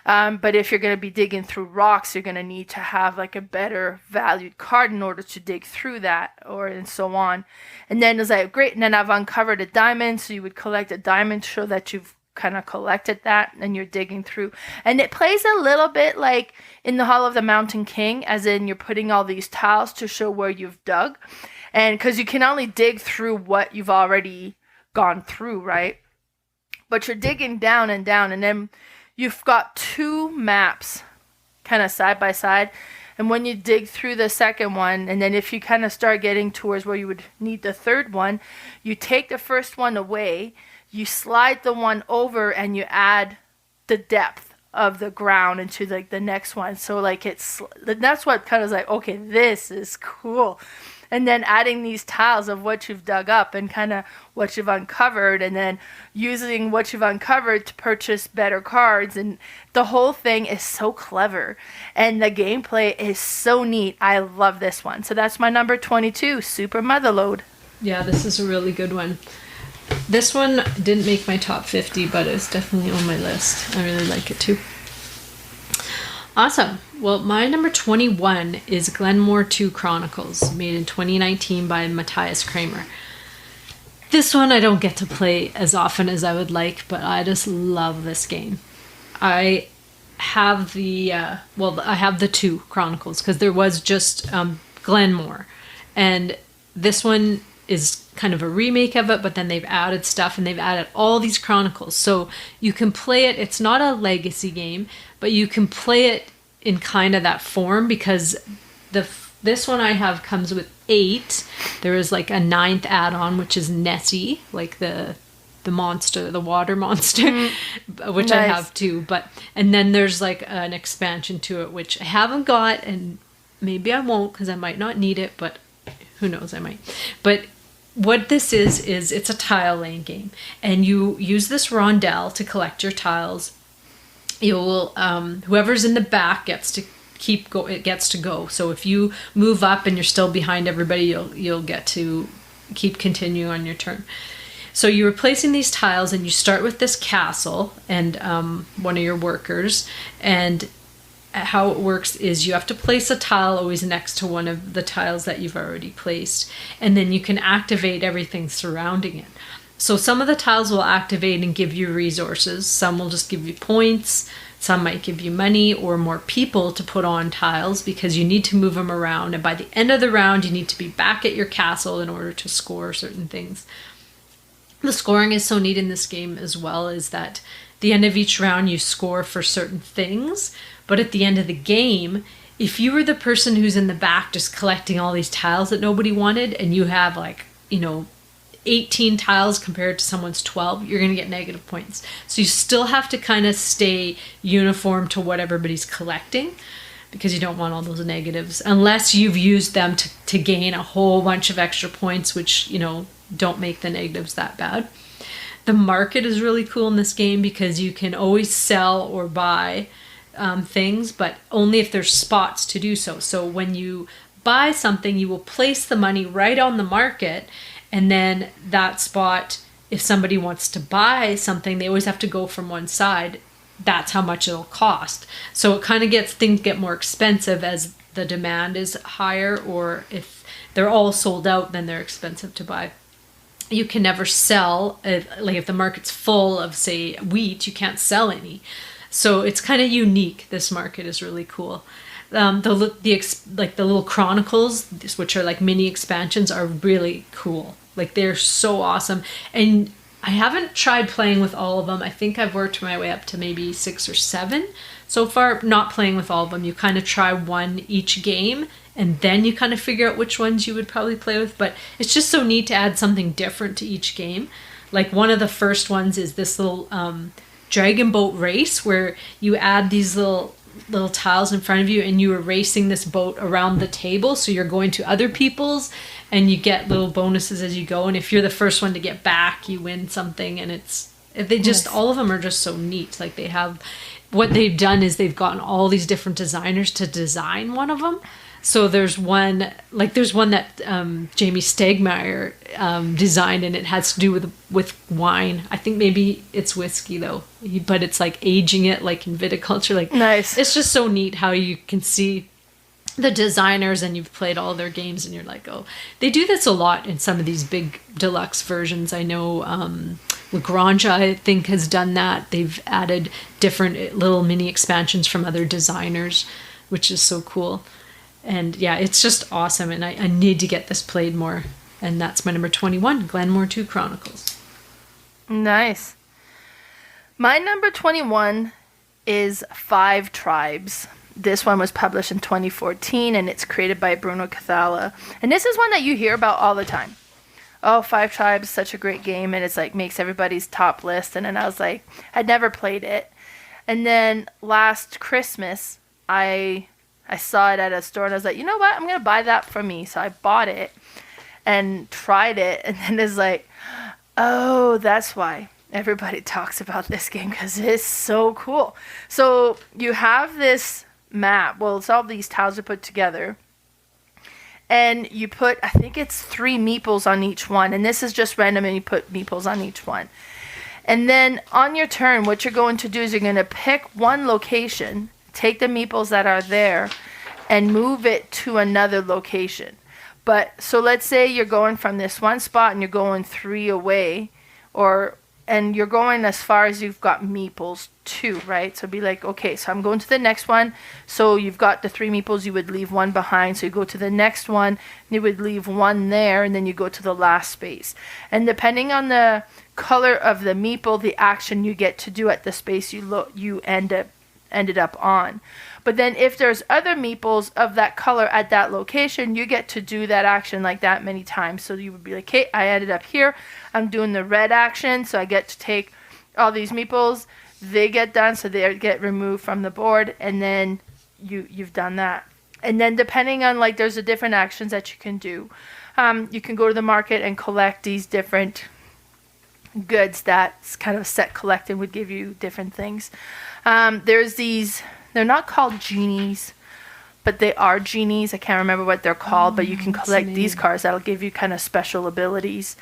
But if you're going to be digging through rocks, you're going to need to have a better valued card in order to dig through that, and so on. And then it's great. And then I've uncovered a diamond, so you would collect a diamond to show that you've kind of collected that, and you're digging through. And it plays a little bit like in the Hall of the Mountain King, as in you're putting all these tiles to show where you've dug. And because you can only dig through what you've already gone through, right? But you're digging down and down, and then you've got 2 maps kind of side by side. And when you dig through the second one, and then if you kind of start getting towards where you would need the third one, you take the first one away, you slide the one over, and you add the depth of the ground into like the next one. So like that's what kind of like, okay, this is cool. And then adding these tiles of what you've dug up and kind of what you've uncovered, and then using what you've uncovered to purchase better cards. And the whole thing is so clever. And the gameplay is so neat. I love this one. So that's my number 22, Super Motherload. Yeah, this is a really good one. This one didn't make my top 50, but it's definitely on my list. I really like it too. Awesome. Well, my number 21 is Glenmore 2 Chronicles, made in 2019 by Matthias Kramer. This one I don't get to play as often as I would like, but I just love this game. I have I have the 2 Chronicles, because there was just Glenmore. And this one is kind of a remake of it, but then they've added stuff, and they've added all these Chronicles. So you can play it. It's not a legacy game, but you can play it in kind of that form, because this one I have comes with 8. There is like a 9th add-on, which is Nessie, like the monster, the water monster, which I have too. And then there's like an expansion to it, which I haven't got, and maybe I won't, because I might not need it, but who knows, I might. But what this is it's a tile laying game, and you use this rondelle to collect your tiles. You'll whoever's in the back gets to go. So if you move up and you're still behind everybody, you'll get to keep continuing on your turn. So you're replacing these tiles, and you start with this castle and one of your workers. And how it works is you have to place a tile always next to one of the tiles that you've already placed, and then you can activate everything surrounding it. So some of the tiles will activate and give you resources. Some will just give you points. Some might give you money or more people to put on tiles, because you need to move them around. And by the end of the round, you need to be back at your castle in order to score certain things. The scoring is so neat in this game as well, is that at the end of each round, you score for certain things. But at the end of the game, if you were the person who's in the back just collecting all these tiles that nobody wanted, and you have 18 tiles compared to someone's 12, you're going to get negative points. So you still have to kind of stay uniform to what everybody's collecting, because you don't want all those negatives, unless you've used them to gain a whole bunch of extra points, which, don't make the negatives that bad. The market is really cool in this game, because you can always sell or buy things, but only if there's spots to do so. So when you buy something, you will place the money right on the market, and then that spot, if somebody wants to buy something, they always have to go from one side. That's how much it'll cost. So it kind of things get more expensive as the demand is higher, or if they're all sold out, then they're expensive to buy. You can never sell, if the market's full of, say, wheat, you can't sell any. So it's kind of unique. This market is really cool. The little Chronicles, which are like mini expansions, are really cool. Like, they're so awesome. And I haven't tried playing with all of them. I think I've worked my way up to maybe 6 or 7 so far. Not playing with all of them. You kind of try one each game, and then you kind of figure out which ones you would probably play with. But it's just so neat to add something different to each game. Like, one of the first ones is this little dragon boat race, where you add these little tiles in front of you, and you are racing this boat around the table. So you're going to other people's, and you get little bonuses as you go. And if you're the first one to get back, you win something. And all of them are just so neat. Like, what they've done is they've gotten all these different designers to design one of them. So there's one that Jamie Stegmaier designed, and it has to do with wine. I think maybe it's whiskey though, but it's like aging it like in viticulture. Like, nice. It's just so neat how you can see the designers, and you've played all their games, and you're like, oh, they do this a lot in some of these big deluxe versions. I know Lagrange, I think, has done that. They've added different little mini expansions from other designers, which is so cool. And yeah, it's just awesome, and I need to get this played more. And that's my number 21, Glenmore 2 Chronicles. Nice. My number 21 is 5 Tribes. This one was published in 2014, and it's created by Bruno Cathala. And this is one that you hear about all the time. Oh, 5 Tribes, such a great game, and it's like makes everybody's top list. And then I was like, I'd never played it. And then last Christmas, I saw it at a store and I was like, you know what? I'm going to buy that for me. So I bought it and tried it. And then it's like, oh, that's why everybody talks about this game, because it's so cool. So you have this map. Well, it's all these tiles are put together. And you put, I think it's 3 meeples on each one. And this is just random, and you put meeples on each one. And then on your turn, what you're going to do is you're going to pick one location, take the meeples that are there, and move it to another location. But, so let's say you're going from this one spot and you're going 3 away, and you're going as far as you've got meeples too, right? So be like, okay, so I'm going to the next one. So you've got the 3 meeples, you would leave 1 behind. So you go to the next one, you would leave 1 there, and then you go to the last space. And depending on the color of the meeple, the action you get to do at the space you ended up on. But then if there's other meeples of that color at that location, you get to do that action like that many times. So you would be like, okay, I ended up here. I'm doing the red action, so I get to take all these meeples. They get done, so they get removed from the board, and then you've done that. And then depending on, like, there's the different actions that you can do. You can go to the market and collect these different goods that kind of set collecting would give you different things. There's these, they're not called genies, but they are genies. I can't remember what they're called, but you can collect these cards that'll give you kind of special abilities.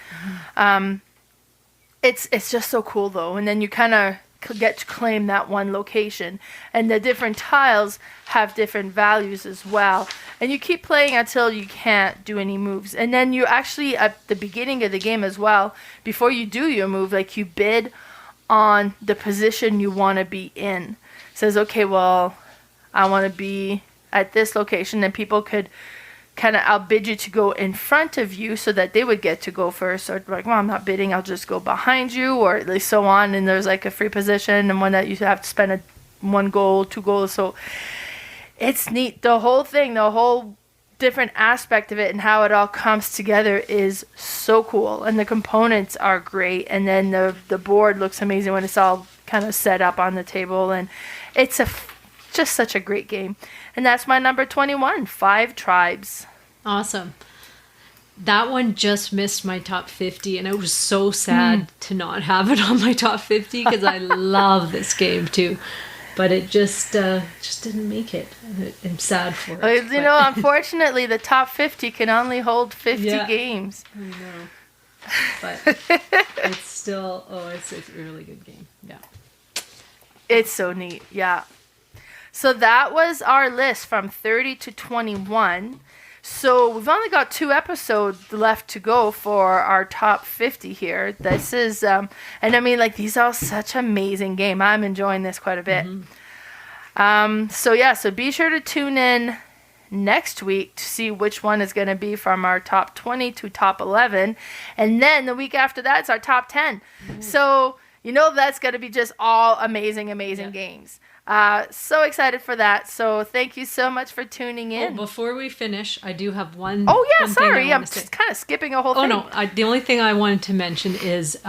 It's just so cool though. And then you kind of get to claim that one location, and the different tiles have different values as well, and you keep playing until you can't do any moves. And then you actually, at the beginning of the game as well, before you do your move, like, you bid on the position you want to be in. It says, okay, well, I want to be at this location, and people could kind of outbid you to go in front of you so that they would get to go first, or like, well, I'm not bidding, I'll just go behind you, or at least so on. And there's like a free position and one that you have to spend 1 goal, 2 goals. So it's neat. The whole thing, the whole different aspect of it and how it all comes together is so cool, and the components are great. And then the board looks amazing when it's all kind of set up on the table, and it's just such a great game. And that's my number 21, 5 Tribes. Awesome. That one just missed my top 50, and I was so sad to not have it on my top 50 because I love this game too. But it just didn't make it. I'm sad for it. You know, unfortunately, the top 50 can only hold 50 games. I know. But it's still, it's a really good game. Yeah. It's so neat. Yeah. So that was our list from 30 to 21. So we've only got 2 episodes left to go for our top 50 here. This is, and I mean, like, these are such amazing game. I'm enjoying this quite a bit. So be sure to tune in next week to see which one is going to be from our top 20 to top 11. And then the week after that, it's our top 10. So, you know, that's going to be just all amazing games. So excited for that. So thank you so much for tuning in. Before we finish, I do have one. Sorry. I'm just kind of skipping a whole thing. No. The only thing I wanted to mention is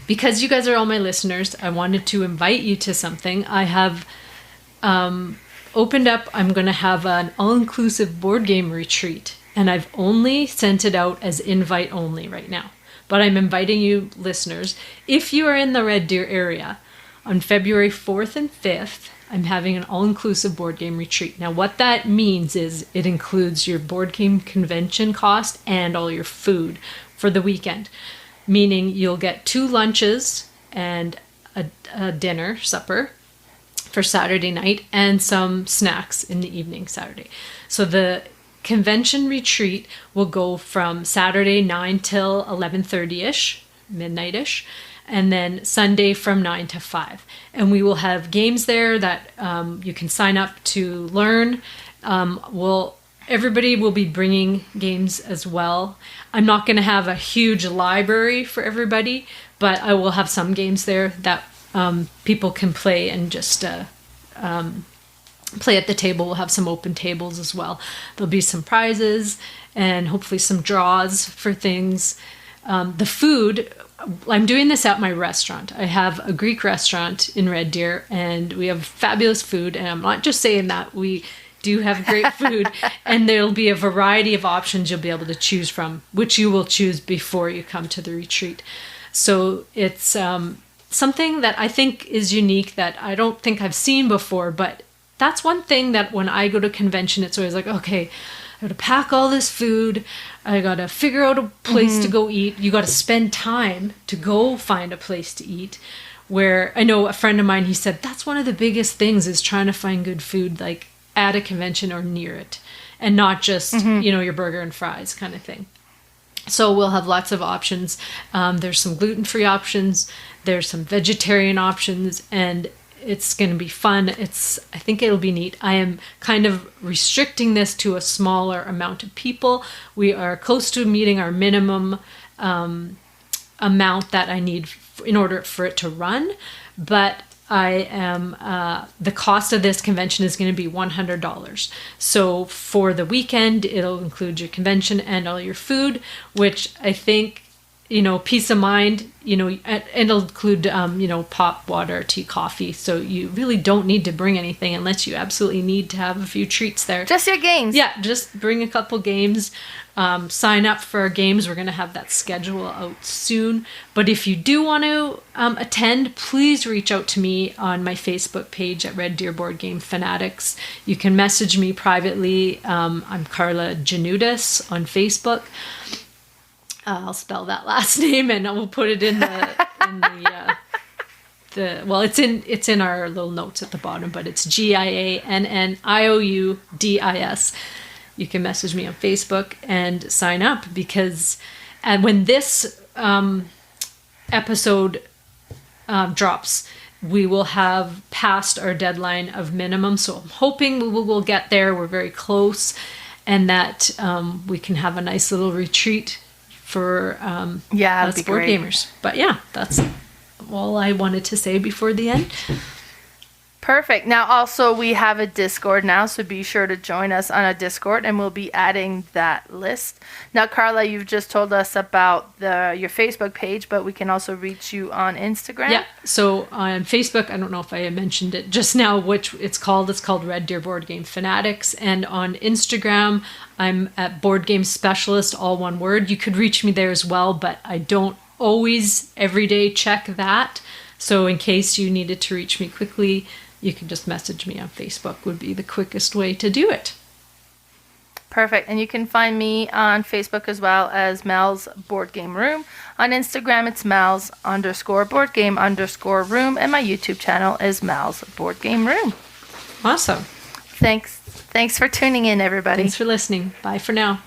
because you guys are all my listeners, I wanted to invite you to something. I have opened up. I'm going to have an all-inclusive board game retreat, and I've only sent it out as invite only right now. But I'm inviting you, listeners, if you are in the Red Deer area, on February 4th and 5th, I'm having an all-inclusive board game retreat. Now, what that means is it includes your board game convention cost and all your food for the weekend, meaning you'll get 2 lunches and a dinner, supper, for Saturday night, and some snacks in the evening Saturday. So the convention retreat will go from Saturday 9 till 11:30ish, midnight-ish, and then Sunday from 9 to 5. And we will have games there that you can sign up to learn. Everybody will be bringing games as well. I'm not going to have a huge library for everybody, but I will have some games there that people can play and just play at the table. We'll have some open tables as well. There'll be some prizes and hopefully some draws for things. The food, I'm doing this at my restaurant. I have a Greek restaurant in Red Deer, and we have fabulous food. And I'm not just saying that. We do have great food, and there'll be a variety of options you'll be able to choose from, which you will choose before you come to the retreat. So it's something that I think is unique that I don't think I've seen before, but that's one thing that when I go to convention, it's always like, okay, I gotta pack all this food, I gotta figure out a place to go eat, you gotta spend time to go find a place to eat. Where I know a friend of mine, he said, that's one of the biggest things is trying to find good food, like at a convention or near it, and not just, your burger and fries kind of thing. So we'll have lots of options. There's some gluten-free options, there's some vegetarian options, and it's going to be fun. I think it'll be neat. I am kind of restricting this to a smaller amount of people. We are close to meeting our minimum amount that I need in order for it to run, but I am the cost of this convention is going to be $100. So for the weekend, it'll include your convention and all your food, which I think, peace of mind, and it'll include, pop, water, tea, coffee. So you really don't need to bring anything unless you absolutely need to have a few treats there. Just your games. Yeah, just bring a couple games. Sign up for our games. We're going to have that schedule out soon. But if you do want to attend, please reach out to me on my Facebook page at Red Deer Board Game Fanatics. You can message me privately. I'm Carla Janudis on Facebook. I'll spell that last name and we'll put it in it's in our little notes at the bottom, but it's GIANNIOUDIS. You can message me on Facebook and sign up because when this episode drops, we will have passed our deadline of minimum. So I'm hoping we will get there. We're very close, and that we can have a nice little retreat for us board gamers. But yeah, that's all I wanted to say before the end. Perfect. Now, also, we have a Discord now, so be sure to join us on a Discord, and we'll be adding that list. Now, Carla, you've just told us about your Facebook page, but we can also reach you on Instagram. Yeah. So on Facebook, I don't know if I mentioned it just now, which it's called. It's called Red Deer Board Game Fanatics. And on Instagram, I'm at Board Game Specialist, all one word. You could reach me there as well, but I don't always every day check that. So in case you needed to reach me quickly, you can just message me on Facebook would be the quickest way to do it. Perfect. And you can find me on Facebook as well as Mel's Board Game Room. On Instagram, it's Mel's_boardgame_room. And my YouTube channel is Mel's Board Game Room. Awesome. Thanks for tuning in, everybody. Thanks for listening. Bye for now.